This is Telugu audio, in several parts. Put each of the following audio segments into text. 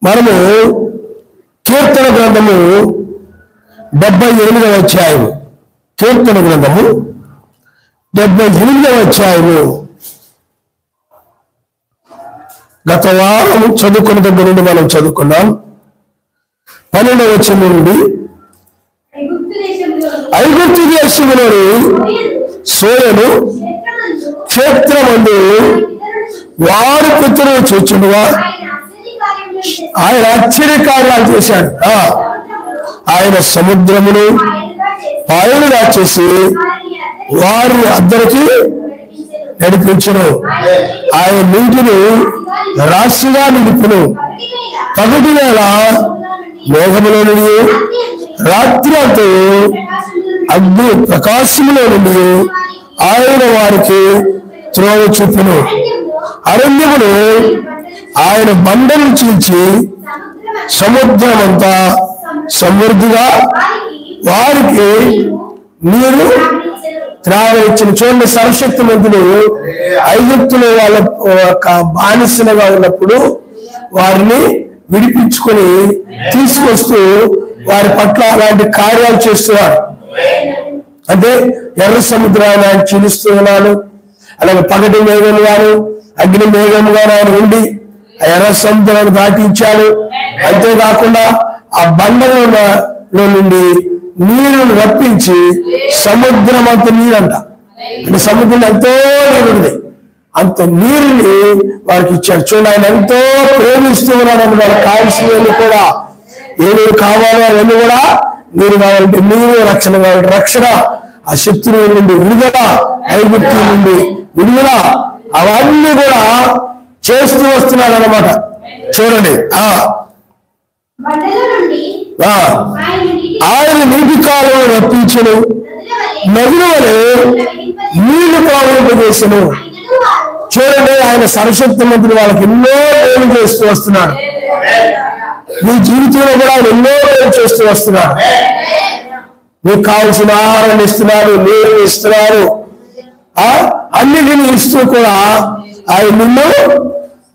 మనము కీర్తన గ్రంథము 78వ అధ్యాయము, కీర్తన గ్రంథము 78వ అధ్యాయము గత వారం చదువుకున్న దగ్గర నుండి మనం చదువుకున్నాం. 12వ వచనం నుండి ఐగుప్తు దేశములోని సోయను క్షేత్రమందు వారి పుత్రులు చూచుడుగా ఆయన ఆశ్చర్యకార్యాలు చేశాడు. ఆయన సముద్రమును పాయలుగా చేసి వారి అద్దరికి నడిపించును. ఆయన నీటిని రాశిగా నిలుపును. పగటి వేళ మేఘములో నుండి, రాత్రి అంతా అగ్ని ప్రకాశములో నుండి ఆయన వారికి త్రోవ చూపును. అరణ్యమును ఆయన బండను చీల్చి సముద్రమంతా సమృద్ధిగా వారికి నీరు త్రాగనిచ్చిన. చూడండి, సర్వశక్తిమంతుడు ఐగుప్తులో వాళ్ళ బానిసలుగా ఉన్నప్పుడు వారిని విడిపించుకొని తీసుకొస్తూ వారి పట్ల అలాంటి కార్యాలు చేస్తున్నారు. అంటే ఎర్ర సముద్రాన్ని ఆయన చీలుస్తూ ఉన్నాడు. అలాగే పగటి మేఘం గాను అగ్ని మేఘం గాను ఆయన ఉండి ఆ ఎర్ర సముద్రాన్ని దాటించాడు. అంతేకాకుండా ఆ బండలో నుండి నీరును రప్పించి సముద్రం అంత నీరంట, అంటే సముద్రం ఎంతో నీరుంది, అంత నీరుని వారికి ఇచ్చాడు. చూడండి, ఆయన ఎంతో ప్రేమిస్తూ ఉన్నాడు. వాళ్ళకి కావాల్సినవి కూడా ఏమేమి కావాలో అవన్నీ కూడా నీరు కావాలంటే నీరు, రక్షణ కావాలంటే రక్షణ, ఆ శత్రువు నుండి విడుదల, ఐగుప్తు నుండి విడుదల, అవన్నీ కూడా చేస్తూ వస్తున్నాడు అన్నమాట. చూడండి, ఆయన నీటి కాలువను రప్పించను, నదుల వలె నీళ్లు ప్రవహింపజేసను. చూడండి, ఆయన సర్వశక్తిమంతుడు వాళ్ళకి ఎన్నో మేలు చేస్తూ వస్తున్నాడు. మీ జీవితంలో కూడా ఆయన ఎన్నో మేలు చేస్తూ వస్తున్నాడు. మీకు కావలసిన ఆహారాన్ని ఇస్తున్నాడు, నీరు ఇస్తున్నాడు, అన్నిటిని ఇస్తూ కూడా ఆయన నిన్ను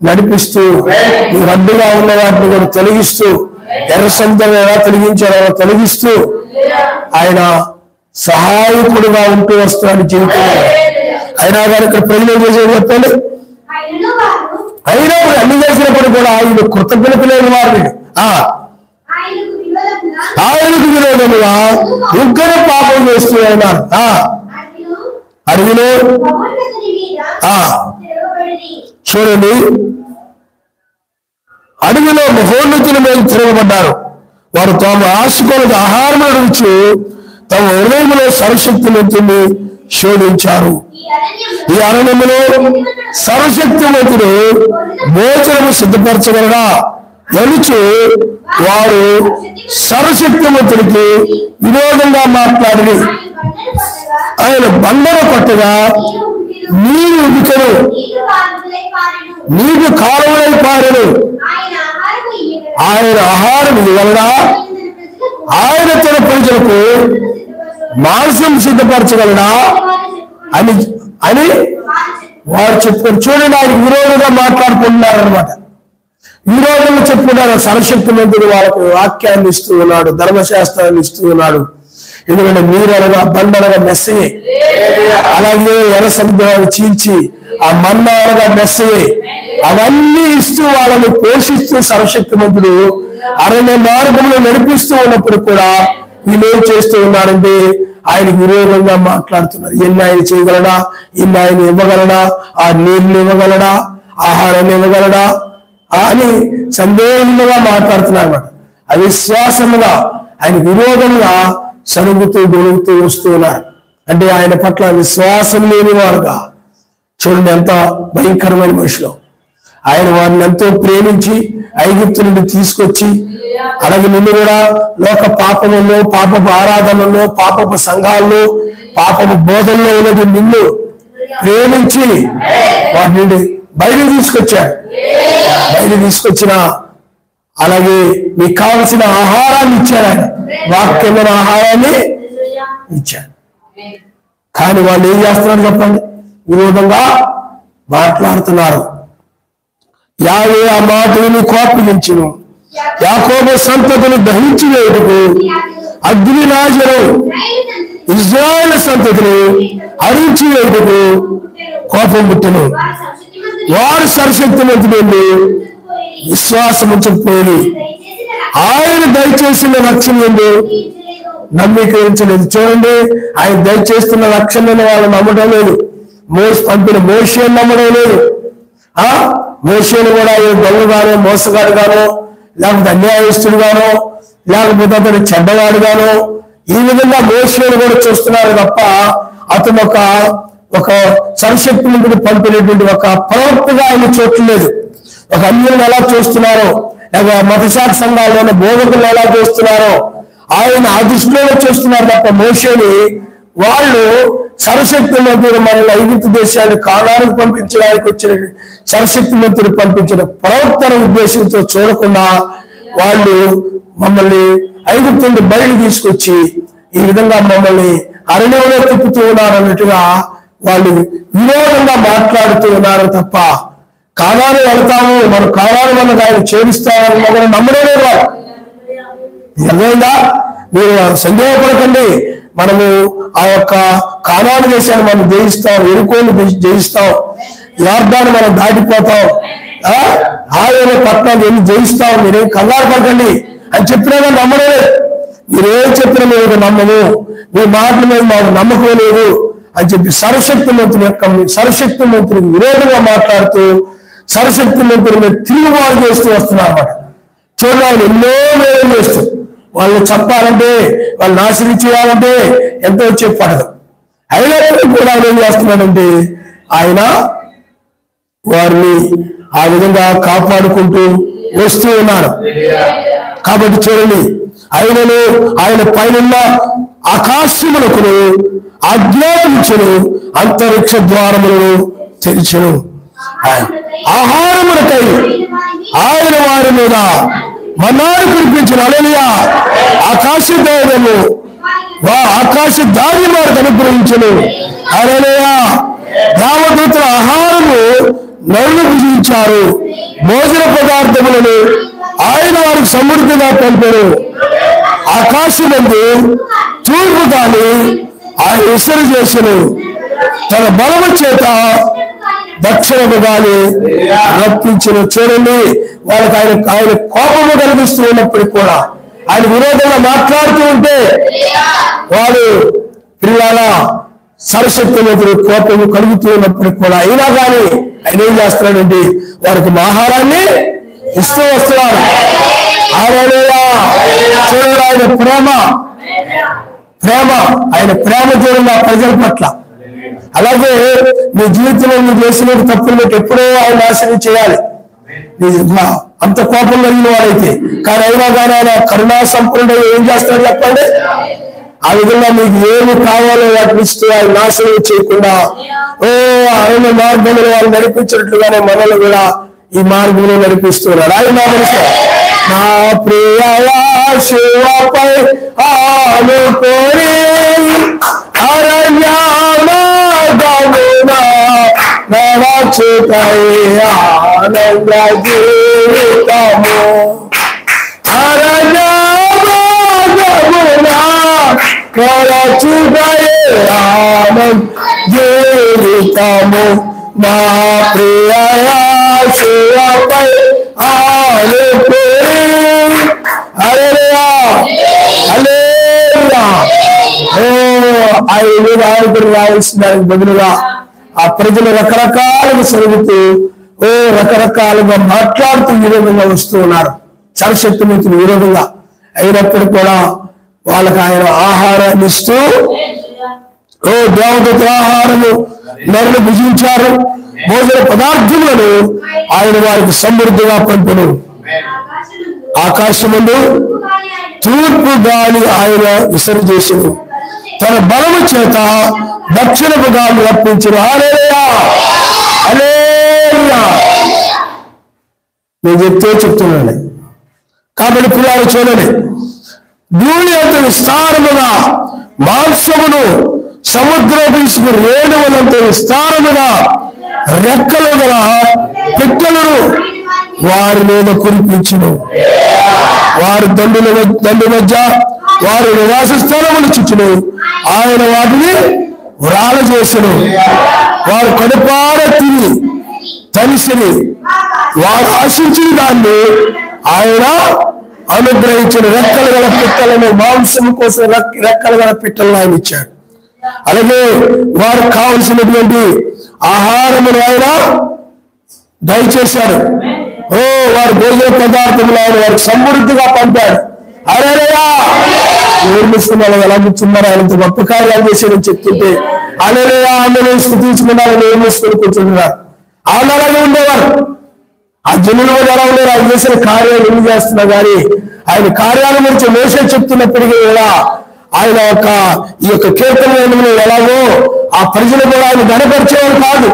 నడిపిస్తూ, నీకు అడ్డుగా ఉన్న వాటిని కూడా తొలగిస్తూ, ఎర్ర సముద్రం ఎలా తొలగించారో అలా తొలగిస్తూ ఆయన సహాయకుడుగా ఉంటూ వస్తున్నాడు జీవితంలో. అయినా కానీ ఇక్కడ ప్రజలు ఏం చేసేది చెప్పండి, అయినా అన్ని చేసినప్పుడు కూడా ఆయన కృతజ్ఞత లేని వారిని, ఆయనకు విరోధముగా ఉగ్ర పాపం చేస్తూ ఉన్నారు. అడవిలో చూడండి, అడవిలో మహోన్నతుల మీద తిరగబడ్డారు. వారు తమ ఆశకులకు ఆహారం అడుగుచు తమ హృదయంలో సర్వశక్తిమంతుని శోధించారు. ఈ అరణ్యములో సర్వశక్తిమంతుడు భోజనము సిద్ధపరచగలడా ఎలుచు వారు సర్వశక్తిమంతుడికి విరోధంగా మాట్లాడి ఆయన బండను కొట్టగా నీరు ఉడికెను, నీరు కాలువలై పారెను. ఆయన ఆహారం ఇవ్వగలడా, ఆయన తన ప్రజలకు మాంసం సిద్ధపరచగలడా అని అని వారు చెప్పుకొని. చూడండి, ఆయన విరోధంగా మాట్లాడుకుంటున్నారు అనమాట. విరోధంగా చెప్పుకున్నారు. సర్వశక్తిమంతుడు వాళ్ళకు వాక్యాన్ని ఇస్తూ ఉన్నాడు, ధర్మశాస్త్రాన్ని ఇస్తూ ఉన్నాడు. ఎందుకంటే నీరనగా బండనగా మెస్సయే, అలాగే ఎర్ర సముద్రాన్ని చీల్చి ఆ మన్నా అనగా మెస్సయే, అవన్నీ ఇస్తూ వాళ్ళని పోషిస్తూ సర్వశక్తిమంతుడు అరణ్య మార్గంలో నడిపిస్తూ ఉన్నప్పుడు కూడా వీళ్ళు ఏం చేస్తూ ఉన్నారంటే ఆయనకు విరోధంగా మాట్లాడుతున్నారు. ఎన్ని ఆయన చేయగలడా, ఎన్ని ఆయన ఇవ్వగలడా, ఆ నీళ్లు ఇవ్వగలడా, ఆహారాన్ని ఇవ్వగలడా అని సందేహంగా మాట్లాడుతున్నారు అన్నమాట. అవిశ్వాసముగా ఆయన విరోధంగా సరుగుతూ గొలుగుతూ వస్తూ ఉన్నారు. అంటే ఆయన పట్ల విశ్వాసం లేని వారుగా. చూడండి, ఎంత భయంకరమైన మనుషులు. ఆయన వారిని ఎంతో ప్రేమించి ఐగుప్తు నుండి తీసుకొచ్చి, అలాగే నిన్ను కూడా లోక పాపముల్లో, పాపపు ఆరాధనలో, పాపపు సంఘాల్లో, పాపపు బోధనలో ఉన్నది నిన్ను ప్రేమించి వాటి నుండి బయలు తీసుకొచ్చాడు. బయలు తీసుకొచ్చిన అలాగే మీకు కావలసిన ఆహారాన్ని ఇచ్చాడు. ఆయన వాక్యమైన ఆహారాన్ని ఇచ్చాడు. కానీ వాళ్ళు ఏం చేస్తున్నారు చెప్పండి, విరోధంగా మాట్లాడుతున్నారు. యావే ఆ మాట విని కోపగించును, యాకోబు సంతతిని దహించి వేయుటకు అగ్నిరాజును ఇశ్రాయేలు సంతతిని హరించి వేయుటకు కోపం పుట్టెను. వారు సర్వశక్తిమంతుడు విశ్వాసం ఉంచకపోయి ఆయన దయచేసిన రక్షణ నుండి నమ్మకరించలేదు. చూడండి, ఆయన దయచేస్తున్న రక్షణను వాళ్ళు నమ్మడం లేదు. పంపిన మోషేను నమ్మడం లేదు. మోషేను కూడా దొంగగానో మోసగాడుగానో లేకపోతే అన్యాయస్తుడుగానో లేకపోతే అతను చెడ్డగాడుగానో ఈ విధంగా మోషేను కూడా చూస్తున్నారు తప్ప అతను ఒక సర్వశక్తి నుండి పంపినటువంటి ఒక ప్రవక్తగా ఆయన చూడలేదు. ఒక అన్యులను ఎలా చూస్తున్నారో లేక మతశాఖ సంఘాల్లోని బోధకులను ఎలా చూస్తున్నారో ఆయన ఆ దృష్టిలో చూస్తున్నారు తప్ప మోషేని వాళ్ళు సర్వశక్తి మంత్రులు మనల్ని ఐగుప్తు దేశాన్ని కానానికి పంపించడానికి వచ్చిన సర్వశక్తి మంత్రులు పంపించిన ప్రవక్తన ఉద్దేశంతో చూడకుండా వాళ్ళు మమ్మల్ని ఐగుప్తు నుండి బయలు తీసుకొచ్చి ఈ విధంగా మమ్మల్ని అరణ్యంలో తిప్పుతూ ఉన్నారు అన్నట్టుగా వాళ్ళు వినోదంగా మాట్లాడుతూ ఉన్నారు తప్ప కానాను వెళ్తాము, మనం కానాను మనకు ఆయన చేరుస్తామని మమ్మల్ని నమ్మడమే కాదు. అర్థమైందా? మీరు సందేహపడకండి. మనము ఆ యొక్క కానాను దేశాన్ని మనం జయిస్తాం, ఎరుకోలు జయిస్తాం, యార్దాన్ని మనం దాటిపోతాం, ఆయన పట్టణాలు ఎన్ని జయిస్తాం, మీరేం కంగారు పడకండి అని చెప్పినా కానీ నమ్మలేదు. మీరేం చెప్పినా మేము నమ్మము, మీ మాటల మీద మాకు నమ్మకం లేదు అని చెప్పి సర్వశక్తి మంత్రికి విరోధంగా మాట్లాడుతూ సర్వశక్తి మంత్రి మీద తిరుగుబాటు చేస్తూ వస్తున్నారు అన్నమాట. చూడండి, ఆయన ఎన్నో మేలు చేస్తూ వాళ్ళు చెప్పాలంటే వాళ్ళు నాశనం చేయాలంటే ఎంతో చెప్పడదు. అయినప్పటికీ కూడా ఆయన ఏం చేస్తున్నాడంటే ఆయన వారిని ఆ విధంగా కాపాడుకుంటూ వస్తూ ఉన్నారు. కాబట్టి చూడండి, ఆయన పైన ఆకాశములకు ఆజ్ఞాపించను, అంతరిక్ష ద్వారములను తెరిచెను. ఆహారములకై ఆయన వారి మీద మన్నాను కురిపించిన హల్లెలూయా. ఆకాశ దైవము ఆకాశ దారి వారికి అనుగ్రహించను. హల్లెలూయా. దేవదూతల ఆహారము నరులు భుజించారు, భోజన పదార్థములను ఆయన వారికి సమృద్ధిగా పంపారు. ఆకాశమందు తూర్పు గాలి ఆయన విసరు చేసను, తన బలము చేత దక్షిణపు గాలి రప్పించిన. చూడండి, వాళ్ళకి ఆయన కోపము కలిగిస్తూ ఉన్నప్పటికీ కూడా ఆయన విరోధంగా మాట్లాడుతూ ఉంటే వాడు పిల్లల సరస్వతి కోపము కలుగుతూ ఉన్నప్పటికీ కూడా అయినా కానీ ఆయన ఏం చేస్తున్నాడంటే వారికి ఆహారాన్ని ఇస్తూ వస్తున్నారు. చూడండి, ఆయన ప్రేమ ఆయన ప్రేమ చూడండి ఆ ప్రజల పట్ల. అలాగే మీ జీవితంలో మీరు చేసిన తప్పులు మీకు ఎప్పుడో ఆయన నాశనం చేయాలి. అంత కోపం కలిగిన వాడైతే కానీ అయినా కానీ ఆయన కరుణా సంపన్నుడు ఏం చేస్తాడు చెప్పండి. ఆ విధంగా మీకు ఏమి కావాలో వాటిని ఇస్తూ ఆయన నాశనం చేయకుండా ఆయన మార్గంలో వాళ్ళు నడిపించినట్లుగానే మనల్ని కూడా ఈ మార్గంలో నడిపిస్తున్నాడు. ఆయన నా ప్రియ శివపై ఆనుకొని నడచుటై ఆనంద జీవితము నడచుటై ఆనంద జీవితము నా ప్రియ శివపై ఆనుకొని. హల్లెలూయా, హల్లెలూయా. ఆయన నాయకుడు రావాల్సిన దానికి బదులుగా ఆ ప్రజలు రకరకాలుగా సరుగుతూ రకరకాలుగా మాట్లాడుతూ విరోధంగా వస్తూ ఉన్నారు, సర్వశక్తి మంత్రులు విరోధంగా. అయినప్పుడు కూడా వాళ్ళకి ఆయన ఆహారాన్ని ఇస్తూ దేవదూతల ఆహారము నరులు భుజించారు, భోజన పదార్థములను ఆయన వారికి సమృద్ధిగా పంపెను. ఆకాశముందు తూర్పు గాలి ఆయన విసరు చేసెను, తన బలము చేత దక్షిణపు గాలి రప్పించెను. హల్లెలూయా, హల్లెలూయా. నేను చెప్తున్నాను. కాబట్టి పిల్లలు చూడండి, భూమి అంత విస్తారముగా మాంసమును సముద్రపు ఇసుక రేణువులంత విస్తారముగా రెక్కలు గల పిట్టలను వారి మీద కురిపించును. వారు దండు మధ్య వారు నివాస స్థలములు చుట్టూ ఆయన వాటిని వ్రాల చేసెను. వారు కడుపార తిని తలిసిని వారు ఆశించిన దాన్ని ఆయన అనుగ్రహించిన. రెక్కలు గల పిట్టలను, మాంసం కోసం రెక్కలు గల పిట్టలను ఆయన ఇచ్చాడు. అలాగే వారికి కావలసినటువంటి ఆహారమును ఆయన దయచేశాడు. వారి భోజన పదార్థములు ఆయన వారికి సమృద్ధిగా పంపాడు. అరేరయ్యా నిర్మిస్తున్న వాళ్ళు ఎలా కూర్చున్నారు, ఆయనంత గొప్ప కార్యాలు చేశారని చెప్తుంటే అరేరయ్యా అందరూ స్థుతించుకున్నారు, నిర్మిస్తుని కూర్చుంటున్నారు. ఆయన అలాగే ఉండేవారు. ఆ జనులు కూడా ఎలా ఉండేవారు, ఆయన చేసిన కార్యాలు ఎన్ని చేస్తున్నా కానీ ఆయన కార్యాల గురించి మోసే చెప్తున్నప్పటికీ కూడా ఆయన ఈ యొక్క కీర్తనలు ఎలాగో ఆ ప్రజలు కూడా ఆయన గణపరిచేవారు కాదు.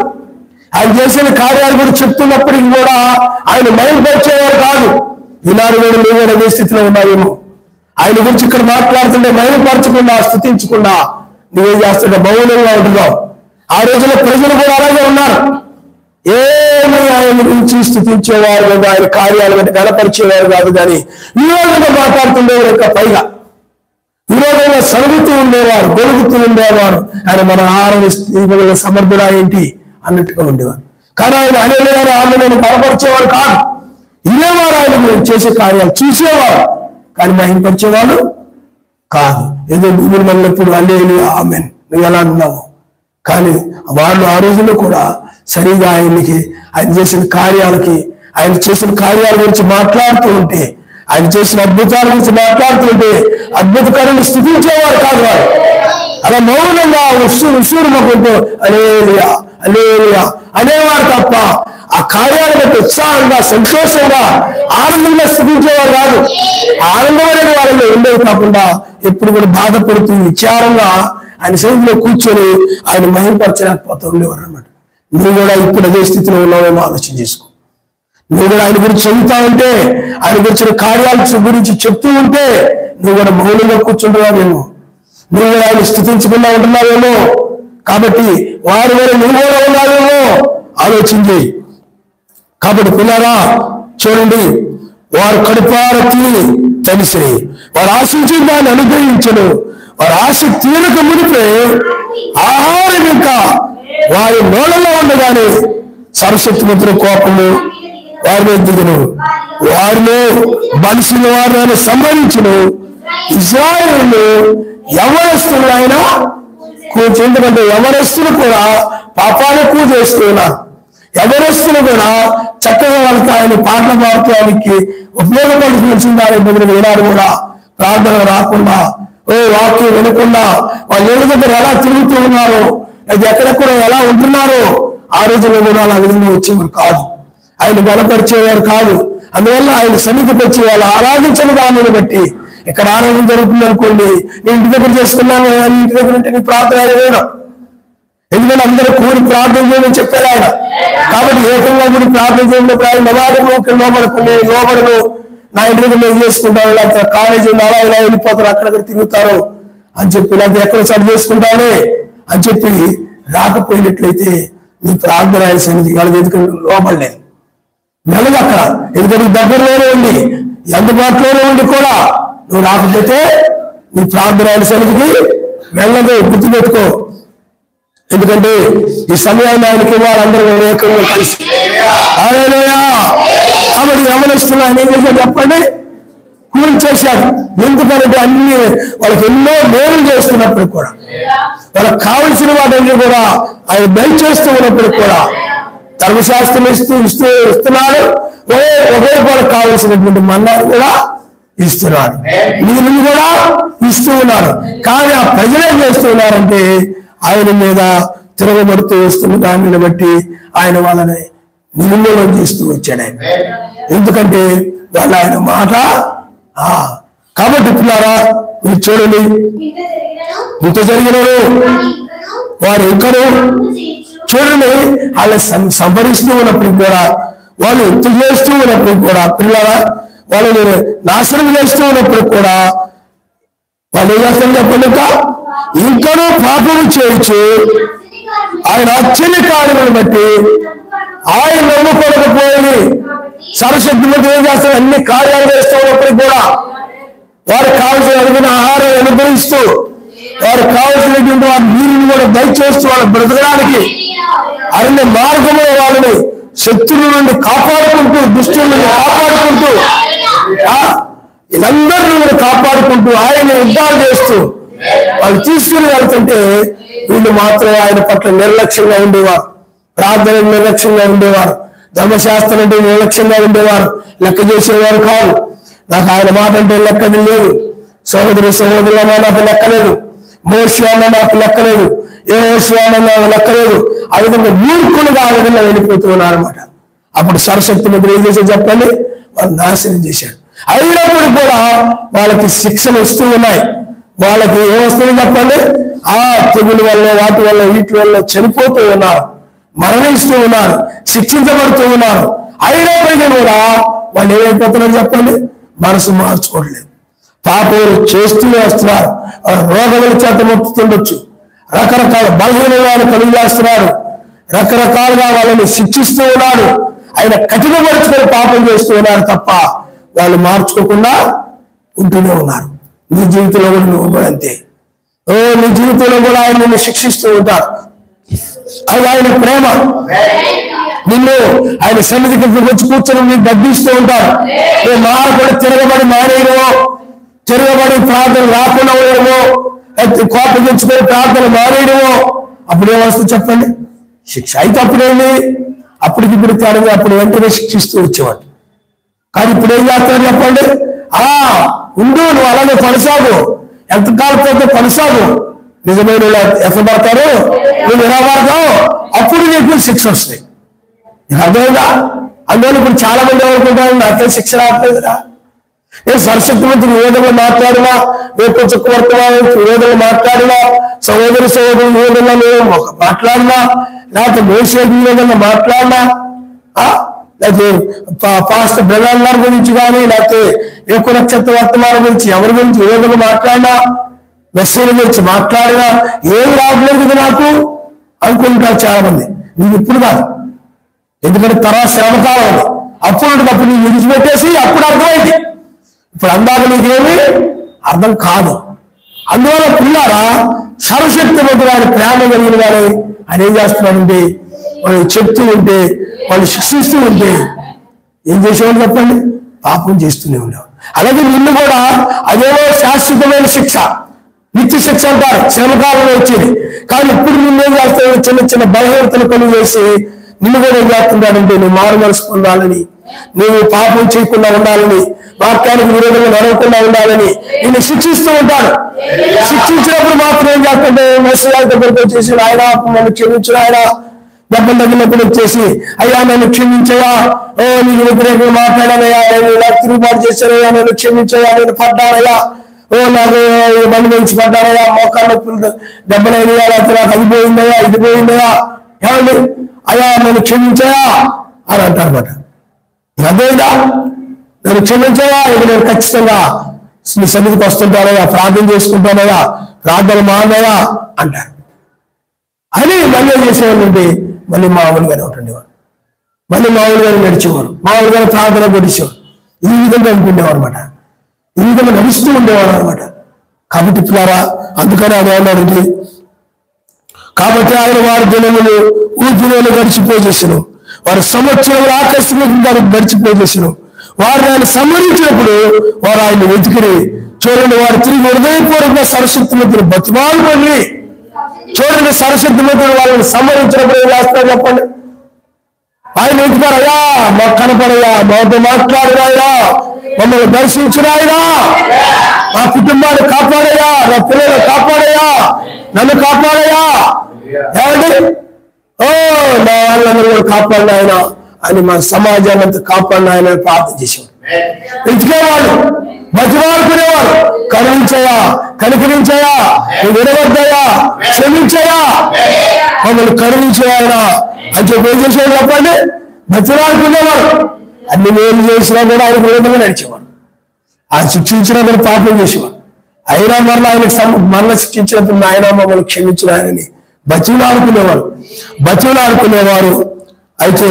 ఆయన చేసిన కార్యాల గురించి చెప్తున్నప్పటికీ కూడా ఆయన మైలుపరిచేవారు కాదు. ఈనాడు కూడా మేము అదే స్థితిలో ఉన్నాయేమో. ఆయన గురించి ఇక్కడ మాట్లాడుతుంటే మైలుపరచకుండా, స్థుతించకుండా నువ్వేం చేస్తుంటే మౌనంగా ఉంటున్నావు. ఆ రోజుల్లో ప్రజలు కూడా అలాగే ఉన్నారు. ఏమి ఆయన గురించి స్థుతించేవారు కదా, ఆయన కార్యాలు బట్టి గణపరిచేవారు కాదు. కానీ ఈ రోజుగా మాట్లాడుతుండేవారు ఇంకా పైగా ఈ రోజుగా సరుగుతూ ఉండేవారు, గొలుగుతూ ఉండేవారు. ఆయన మన ఆహారం సమర్థుడా ఏంటి అన్నట్టుగా ఉండేవారు. కానీ ఆయన అనేవారు ఆమెను బలపరిచేవారు కాదు. ఇదేవారు ఆయన గురించి చేసే కార్యాలు చూసేవారు కానీ మహింపరిచేవాడు కాదు. ఏదో భూములు మళ్ళప్పుడు అల్లేలు ఆమెన్ నువ్వు ఎలా అన్నావు. కానీ వాళ్ళు ఆ రోజుల్లో కూడా సరిగా ఆయన చేసిన కార్యాలకి, ఆయన చేసిన కార్యాల గురించి మాట్లాడుతూ ఉంటే, ఆయన చేసిన అద్భుతాల గురించి మాట్లాడుతూ ఉంటే అద్భుతకారుని స్థుతించేవారు కాదు. వారు అలా మౌనంగా ఉసూరు మొక్కుంటూ అలేలుయా అలేలుయా అనేవారు తప్ప ఆ కార్యాలను బట్టి ఉత్సాహంగా, సంతోషంగా, ఆనందంగా స్థుతించేవారు కాదు. ఆనందం అనేది వాళ్ళలో ఉండేవి కాకుండా ఎప్పుడు కూడా బాధపడుతూ విచారంగా ఆయన సన్నిధిలో కూర్చొని ఆయన మహిమపరచలేకపోతూ ఉండేవారు అన్నమాట. నువ్వు కూడా ఇప్పుడు అదే స్థితిలో ఉన్నావేమో ఆలోచన చేసుకో. నువ్వు కూడా ఆయన గురించి చదువుతా ఉంటే, ఆయన గురించిన కార్యాల గురించి చెప్తూ ఉంటే నువ్వు కూడా మౌనంగా కూర్చుంటున్నావేమో, నువ్వు కూడా ఆయన స్థుతించకుండా ఉంటున్నావేమో. కాబట్టి వారి వల్ల నువ్వు కూడా ఉన్నావేమో ఆలోచన చేయి. కాబట్టి పిల్లరా చూడండి, వారు కడుపార తిని తెలిసి వారు ఆశించిన దాన్ని అనుగ్రహించను. వారు ఆశ తీరక మునిపే ఆహారం ఇంకా వారి నోళ్ళలో ఉండగానే సరస్వతి కోపము వారి మీద దిగును. వారిలో బలిసిన వారిని సంహరించును. ఇశ్రాయేలు యవనస్తులు ఆయన ఎందుకంటే యవనస్తులు కూడా పాపాలు ఎక్కువ చేస్తూ ఉన్నారు. యవనస్తులు కూడా చక్కగా వాళ్ళకి ఆయన పాటలు పాడటానికి ఉపయోగపడుతున్న దాని బదులు ఈనాడు కూడా ప్రార్థన రాకుండా, వాక్యం వినకుండా వాళ్ళు ఏళ్ళ దగ్గర ఎలా తిరుగుతూ ఉన్నారో, అది ఎక్కడెక్కడ ఎలా ఉంటున్నారో ఆ రోజుల్లో కూడా అలా విధంగా వచ్చేవారు కాదు. ఆయన బలపరిచేవారు కాదు. అందువల్ల ఆయన సన్నిధికి వచ్చి వాళ్ళు ఆరాధించిన దానిని బట్టి ఇక్కడ ఆరాధన జరుగుతుంది అనుకోండి, నేను ఇంటి దగ్గర చేసుకున్నాను, ఇంటి దగ్గర ఉంటే నీ ప్రార్థన వేయడం. ఎందుకంటే అందరూ కూడి ప్రార్థన చేయమని చెప్పారు ఆయన. కాబట్టి ఏకంగా కూడా ప్రార్థన చేయడం ఆయన లోబడను నా ఇంటి దగ్గర నేను చేసుకుంటాను, లేకపోతే కాలేజీ అలా ఇలా వెళ్ళిపోతారు, అక్కడక్కడ తిరుగుతారు అని చెప్పి, లేకపోతే ఎక్కడ చదువు చేసుకుంటానే అని చెప్పి రాకపోయినట్లయితే నీ ప్రార్థన ఆయన సన్నిధి వాళ్ళకి ఎందుకంటే లోబడలేదు మెల్లగా అక్కడ. ఎందుకంటే దగ్గరలోనే ఉండి అందుబాటులోనే ఉండి కూడా నువ్వు రాకపోతే నీ ప్రార్థన ఆయన సన్నిధికి వెళ్ళదు, గుర్తుపెట్టుకో. ఎందుకంటే ఈ సమయాన్ని ఆయనకి వాళ్ళందరూ ఏకంగా కలిసి కాబట్టి యవనస్తులు ఆయన ఏం చేశారు చెప్పండి, కూలి చేశారు. ఎందుకంటే అన్ని వాళ్ళకి ఎన్నో మేలు చేస్తున్నప్పుడు కూడా, వాళ్ళకి కావలసిన వాటిని కూడా ఆయన దయచేస్తూ ఉన్నప్పుడు కూడా ధర్మశాస్త్రం ఇస్తున్నాడు. ఒకే వాళ్ళకి కావలసినటువంటి మన్నాను కూడా ఇస్తున్నాడు, నీళ్ళు కూడా ఇస్తూ ఉన్నారు. కానీ ఆ ప్రజలు ఏం చేస్తూ ఉన్నారంటే ఆయన మీద తిరగబడుతూ వస్తున్న దానిని బట్టి ఆయన వాళ్ళని నిర్మూలన చేస్తూ వచ్చాడు ఆయన. ఎందుకంటే వాళ్ళు ఆయన మాట. కాబట్టి పిల్లారా మీరు చూడండి, ఇంత జరిగినారు వారు ఇంకను చూడండి, వాళ్ళ సంహరిస్తూ ఉన్నప్పటికి కూడా, వాళ్ళు ఎత్తు చేస్తూ ఉన్నప్పటికి కూడా, పిల్లరా వాళ్ళని నాశనం చేస్తూ ఉన్నప్పటికి కూడా వాళ్ళు ఏం చేస్తారు చెప్పండి, ఇంకనూ పాపము చేయొచ్చు. ఆయన ఆశ్చర్య కార్యములను బట్టి ఆయన నమ్ముకోలేకపోయింది. సర్వశక్తి మంత్రి ఏం చేస్తారు? అన్ని కార్యాలు చేస్తూ ఉన్నప్పటికీ కూడా వారికి కావాల్సిన అడిగిన ఆహారం అనుగ్రహిస్తూ, వారికి కావాల్సినటువంటి వారి నీరుని కూడా దయచేస్తూ వాళ్ళు బ్రతకడానికి అన్ని మార్గంలో వాళ్ళని శత్రువుల నుండి కాపాడుకుంటూ, దుష్టుల నుండి కాపాడుకుంటూ, వీళ్ళందరినీ కూడా కాపాడుకుంటూ ఆయన యుద్ధాలు చేస్తూ వాళ్ళు తీసుకుని వెళ్తుంటే వీళ్ళు మాత్రం ఆయన పట్ల నిర్లక్ష్యంగా ఉండేవారు, ప్రార్థన నిర్లక్ష్యంగా ఉండేవారు, ధర్మశాస్త్రం అంటే నిర్లక్ష్యంగా ఉండేవారు, లెక్క చేసేవారు కాదు. నాకు ఆయన మాట అంటే లెక్కది లేదు, సహోదరులన్నా నాకు లెక్కలేదు, మోషే అన్న నాకు లెక్కలేదు, యెహోషువ అన్న నాకు లెక్కలేదు. ఆ విధంగా మూర్ఖులుగా ఆ విధంగా వెళ్ళిపోతూ ఉన్నారన్నమాట. అప్పుడు సర్వశక్తి మంత్రి ఏం చేశాడు చెప్పండి? వాళ్ళు నాశనం చేశాడు. అయినప్పుడు కూడా వాళ్ళకి శిక్షలు వస్తూ ఉన్నాయి. వాళ్ళకి ఏమొస్తుంది చెప్పండి? ఆ తెగుల వల్ల, వాటి వల్ల, వీటి వల్ల చనిపోతూ ఉన్నారు, మరణిస్తూ ఉన్నారు, శిక్షించబడుతూ ఉన్నారు. అయినప్పటికీ కూడా వాళ్ళు ఏమైపోతున్నారు చెప్పండి? మనసు మార్చుకోవట్లేదు, పాపలు చేస్తూనే వస్తున్నారు. రోగముల చేత మొత్తుతుండొచ్చు, రకరకాల బలహీనలను కలుగు చేస్తున్నారు, రకరకాలుగా వాళ్ళని శిక్షిస్తూ ఉన్నారు. ఆయన కఠినపరుచుకొని పాపం చేస్తూ ఉన్నారు తప్ప వాళ్ళు మార్చుకోకుండా ఉంటూనే ఉన్నారు. నీ జీవితంలో కూడా నువ్వు కూడా అంతే. నీ జీవితంలో కూడా ఆయన నిన్ను శిక్షిస్తూ ఉంటారు. అది ఆయన ప్రేమ. నిన్ను ఆయన సన్నిధికి వచ్చి కూర్చొని నీకు గద్దిస్తూ ఉంటారు. నువ్వు మారకుండా తిరగబడి మానేయడమో, తిరగబడి ప్రార్థన రాకుండా ఉండడమో, కోపగించుకొని ప్రార్థన మానేయడమో, అప్పుడేమొస్తుంది చెప్పండి? శిక్ష. అయితే అప్పుడేంది? అప్పటికిప్పుడు తేడా, అప్పుడు వెంటనే శిక్షిస్తూ వచ్చేవాడు. కానీ ఇప్పుడు ఏం చేస్తాడు చెప్పండి? ఉండు, నువ్వు అలాగే కొనసాగు, ఎంతకాలంతో కొనసాగు. నిజమైన ఎక్కబడతారు, నువ్వు నిలబడతావు, అప్పుడు నీకు శిక్ష వస్తాయి. అదేగా అందువల్ల ఇప్పుడు చాలా మంది ఏమనుకుంటారు, నాకే శిక్ష రావట్లేదురా. నేను సరస్వతి మంత్రి వివేదంగా మాట్లాడినా, రేపు చక్రవర్తమానం వివేదంగా మాట్లాడినా, సహోదరి వివేదంగా నేను మాట్లాడినా, లేకపోతే మోసే వివేదంగా మాట్లాడినా, లేకపోతే పాస్టర్ బ్రదర్ గారి గురించి కానీ, లేకపోతే ఎక్కువ నక్షత్ర వర్తమానం గురించి ఎవరి గురించి వివేదంగా మాట్లాడినా, మెస్సేల గురించి మాట్లాడినా ఏం రావట్లేదు కదా నాకు అనుకుంటారు చాలా మంది. నీకు ఇప్పుడు కాదు, ఎందుకంటే తర్వాత శ్రమకాలం ఉంది. అప్పుడు నీకు విడిచిపెట్టేసి అప్పుడు అర్థమైంది. ఇప్పుడు అందాక నీకేమి అర్థం కాదు. అందువల్ల పిల్లారా, సర్వశక్తి మంత్రి వారి ప్రేమ కలిగిన వారు ఆయన ఏం చేస్తున్నారంటే, వాళ్ళు చెప్తూ ఉంటే, వాళ్ళు శిక్షిస్తూ ఉంటే ఏం చేసేవాళ్ళు చెప్పండి? పాపం చేస్తూనే ఉండేవారు. అలాగే నిన్ను కూడా అదేమో శాశ్వతమైన శిక్ష, నిత్య శిక్ష అంటారు, శ్రమకాలంలో వచ్చేది. కానీ ఇప్పుడు నిన్నేం చేస్తావు? చిన్న చిన్న బలహీనతలు కలుగు చేసి నిన్ను కూడా ఏం చేస్తున్నాడంటే, నువ్వు మారు మనసు పొందాలని, నువ్వు పాపం చేయకుండా ఉండాలని, వాక్యానికి విరోధంగా నడవకుండా ఉండాలని నిన్ను శిక్షిస్తూ ఉంటాడు. శిక్షించినప్పుడు మాత్రం ఏం చేస్తుంటే, మెస్సయ్య దగ్గరకు వచ్చేసి, ఆయన నన్ను క్షమించిన, ఆయన దెబ్బలు తగినప్పుడు వచ్చేసి, అయ్యా నన్ను క్షమించయా, నీకు వ్యతిరేకంగా మాట్లాడానయ్యా, నేను ఇలా తిరుగుబాటు చేశానయ్యా, నన్ను క్షమించయా, నేను పడ్డానయ్యా, నాకు బండి నుంచి పడ్డానయ్యా, మోకాళ్ళ నొప్పులు దెబ్బలైనయా, లేకపోతే నాకు అది పోయిందయ్యా, ఇది పోయిందయ్యా, ఏమండి అయ్యా నన్ను క్షమించయా అని అంటారన్నమాట. అదేదా నన్ను క్షమించయా, ఇది నేను ఖచ్చితంగా నీ సన్నిధికి వస్తుంటానయ్యా, ప్రార్థన చేసుకుంటానయ్యా, ప్రార్థన మానయ్యా అంటారు. అని మళ్ళీ చేసేవాళ్ళు మళ్ళీ మామూలుగానే ఉంటుండేవారు, మళ్ళీ మామూలుగానే నడిచేవారు, మామూలుగానే ప్రార్థన గడిచేవారు. ఈ విధంగా అనుకునేవారు అనమాట, ఈ విధంగా నడుస్తూ ఉండేవారు అనమాట. కాబట్టి పిల్లారా, అందుకని ఆయన ఏమన్నాడు? కాబట్టి ఆయన వారి దినములు ఊపిరేలు గడిచిపోయేసాను, వారి సంవత్సరాలు ఆకస్మికంగా గడిచిపోయేసాను. వారు ఆయన సంహరించినప్పుడు వారు ఆయన వెతికిరి. చూడండి, వారు తిరిగి హృదయపూర్వకంగా సరస్వతి మంత్రులు బతిమాలు పడి, చూడండి సరస్వతి మంత్రులు వాళ్ళని సంహరించినప్పుడు ఏం చేస్తారు చెప్పండి? ఆయన వెతికారు, అయ్యా మాకు కనపడయా, మాతో మాట్లాడినాయా, మమ్మల్ని దర్శించినాయనా, మా కుటుంబాన్ని కాపాడయా, నా పిల్లలు కాపాడయా, నన్ను కాపాడయా, ఏమండి నా వాళ్ళందరూ కూడా కాపాడినాయన అని, మా సమాజాన్ని అంతా కాపాడినాయన ప్రార్థన చేసేవాడు. వెతికేవాడు, బతిమాడుకునేవాడు, కరుణించయా, కనికరించయా, నువ్వు వినవద్దయా, క్షమించయా, మమ్మల్ని కరుణించేవాడా అని చెప్పి ఏం చేసేవాడు చెప్పండి? బతిమాడుకునేవాడు. అన్ని మేలు చేసినా కూడా ఆయన విరోధంగా నడిచేవాడు. ఆయన శిక్షించినా కూడా పాపం చేసేవాడు. అయినా మరలా ఆయన మరలా శిక్షించినప్పుడు ఆయన మమ్మల్ని క్షమించిన ఆయనని బతిమాడుకునేవాడు. అయితే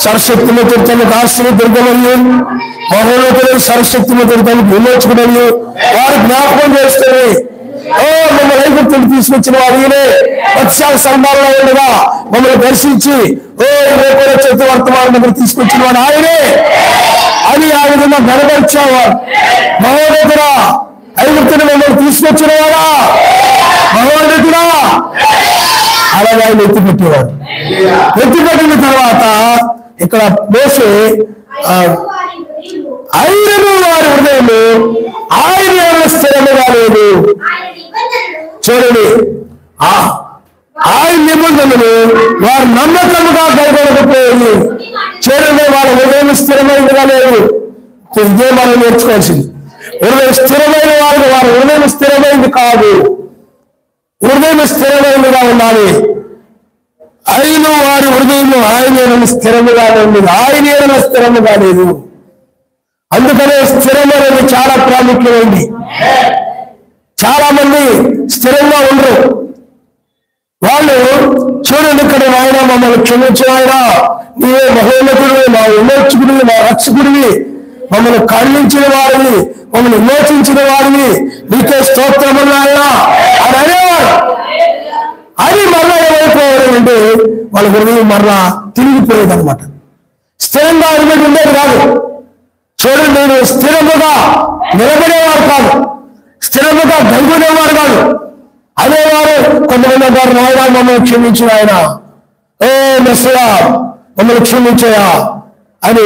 సర్వశక్తిమంతుడు తనకు ఆశ్రయ దుర్గమని, మహోన్నతుడు సర్వశక్తిమంతుడు తనకు విమోచకుడని వారు జ్ఞాపకం చేసుకొని, మమ్మల్ని ఐగుప్తులు తీసుకొచ్చిన వారు ఈయనే, పక్షాల సంఘాలలో ఉండగా మమ్మల్ని దర్శించి చేతి వర్తమానం దగ్గర తీసుకొచ్చిన వాడు ఆయనే అని ఆ విధంగా గడపరిచేవారు. మహోన్నతుడా, ఐగుప్తుని మమ్మల్ని తీసుకొచ్చిన వాడా, మహోన్నతుడా, అలాగే ఆయన ఎత్తిపెట్టేవాడు. ఎత్తిపెట్టిన తర్వాత ఇక్కడ మోషే ఆయనను వారి హృదయంలో ఆయన స్థిరముగా లేదు. చూడండి, ఆయన నిబంధనలు వారు నమ్మకముగా కైగొనకపోయింది. చూడండి, వాళ్ళ హృదయం స్థిరమైనదిగా లేదు. ఇదే మనం నేర్చుకోవాల్సింది. హృదయం స్థిరమైన వారికి వారి హృదయం స్థిరమైంది కాదు, హృదయం స్థిరమైనదిగా ఉండాలి. ఆయన వారి హృదయం ఆయన స్థిరముగా ఉంది, ఆయన స్థిరముగా లేదు. అందుకనే స్థిరమైనది చాలా ప్రాముఖ్యమైంది. చాలా మంది స్థిరంగా ఉండరు. వాళ్ళు చూడండి, ఇక్కడ ఆయన మమ్మల్ని క్షమించిన ఆయన, నీవే మహోన్నతుడివి, మా విమోచకుడివి, మా రక్షకుడివి, మమ్మల్ని ఖండించిన వారిని, మమ్మల్ని విమోచించిన వారిని, నీకే స్తోత్రములు ఆయన అని అనేవారు. అది మరలా ఏమైపోయారు అంటే వాళ్ళ హృదయం మరలా తిరిగిపోయేది అనమాట. స్థిరంగా ఉండేది ఉండేది కాదు. చూడండి, నేను స్థిరముగా నిలబడేవారు కాదు, స్థిరముగా గంగునేవారు కాదు. అనేవారు కొంతమంది గారు, నాయన మమ్మల్ని క్షమించిన ఆయన, మెస్సయా మమ్మల్ని క్షమించయా అని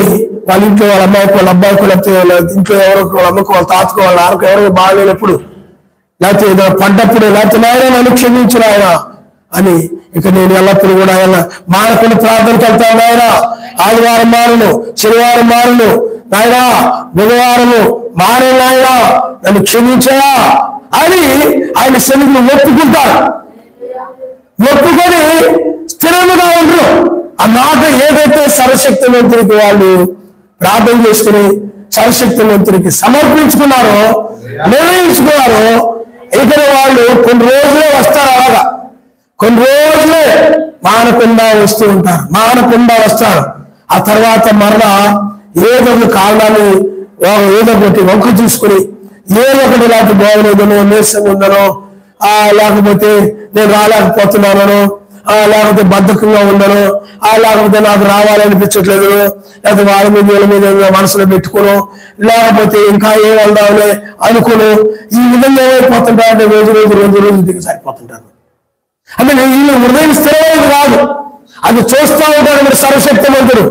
వాళ్ళ ఇంట్లో వాళ్ళ అమ్మాయికి, వాళ్ళ అబ్బాయికి, లేకపోతే ఇంట్లో ఎవరికి, వాళ్ళ అమ్మకు, వాళ్ళ తాతకు, వాళ్ళ నాన్నకు ఎవరికి బాగాలేనప్పుడు, లేకపోతే ఏదో పడ్డప్పుడు, లేకపోతే నాయన నన్ను క్షమించిన ఆయన అని ఇక నేను ఎల్లప్పుడూ కూడా ఆయన మానకుండా ప్రార్థనకి వెళ్తాను. ఆయన ఆదివారం మారను, శనివారం మారను, నాయన బుధవారము మారను, ఆయన నన్ను క్షమించయా అని ఆయన సన్నిధిని ఒప్పుకుంటారు. ఒప్పుకొని స్థిరముగా ఉండరు. ఆ మాట ఏదైతే సర్వశక్తిమంతుడికి వాళ్ళు ప్రార్థన చేసుకుని సర్వశక్తిమంతుడికి సమర్పించుకున్నారో, నిర్ణయించుకున్నారో, ఇక్కడ వాళ్ళు కొన్ని రోజులే వస్తారు. అలాగా కొన్ని రోజులే మానకుండా వస్తూ ఉంటారు, మానకుండా వస్తారు. ఆ తర్వాత మరలా ఏదో ఒక కారణాన్ని ఏదో ఒకటి వంక చూసుకుని, ఏదో ఒకటి లేకపోతే బాగలేదనో, నీరసంగా ఉందనో, లేకపోతే నేను రాలేకపోతున్నానో, లేకపోతే బద్ధకంగా ఉండను, లేకపోతే నాకు రావాలనిపించట్లేదు, లేకపోతే వాళ్ళ మీద వీళ్ళ మీద మనసులో పెట్టుకోను, లేకపోతే ఇంకా ఏం వెళ్దాంలే అనుకోను. ఈ విధంగా ఏమైపోతుంటారంటే రోజు రోజు రోజు రోజు ఇంటికి సరిపోతుంటారు. అంటే వీళ్ళు హృదయం స్థిరమైనది కాదు, అది చూస్తూ ఉంటాడు మీరు సర్వశక్తిమంతుడు.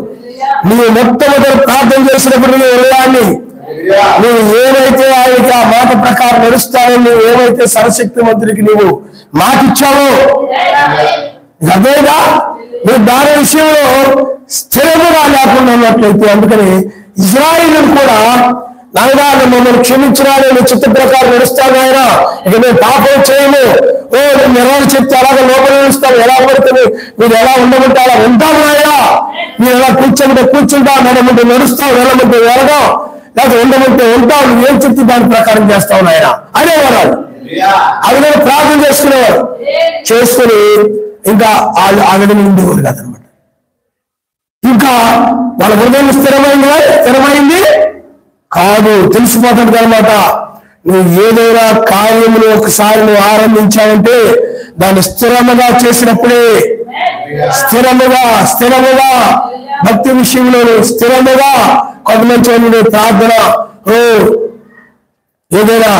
నువ్వు మొట్టమొదటి ప్రార్థన చేసినప్పుడు నీ హృదయాన్ని నువ్వు ఏమైతే ఆయనకి ఆ మాట ప్రకారం నడుస్తావో, నువ్వు ఏమైతే సర్వశక్తిమంతుడికి నువ్వు మాట ఇచ్చావో, అదేగా నువ్వు దాని విషయంలో స్థిరముగా లేకుండా ఉన్నట్లయితే, అందుకని ఇజ్రాయిలు కూడా నాయనా మమ్మల్ని క్షమించినాడు, నీ చిత్త ప్రకారం నడుస్తాను ఆయన, ఇక మేము పాపం చేయము, నేను ఎవరు చెప్తే అలాగే లోపల నడుస్తాను, ఎలా పడుతుంది మీరు ఎలా ఉండమంటే అలా ఉంటాము ఆయన, మీరు ఎలా కూర్చోమంటే కూర్చుంటాం, నడమంటే నడుస్తాం, వెళ్ళమంటే వెళ్ళడం, లేకపోతే ఉండమంటే ఉంటాం, నువ్వు ఏం చెప్తే దాని ప్రకారం చేస్తావు ఆయన అనేవారు. అది నేను ప్రార్థన చేసుకునేవారు. చేసుకుని ఇంకా వాళ్ళు ఆ విధంగా ఉండేవారు కాదనమాట. ఇంకా వాళ్ళ హృదయం స్థిరమైంది కాదు, తెలిసిపోతుంది అనమాట. నువ్వు ఏదైనా కార్యములు ఒకసారి నువ్వు ఆరంభించావంటే దాన్ని స్థిరముగా చేసినప్పుడే, స్థిరముగా భక్తి విషయంలో స్థిరముగా కొంతమంది ప్రార్థన, ఏదైనా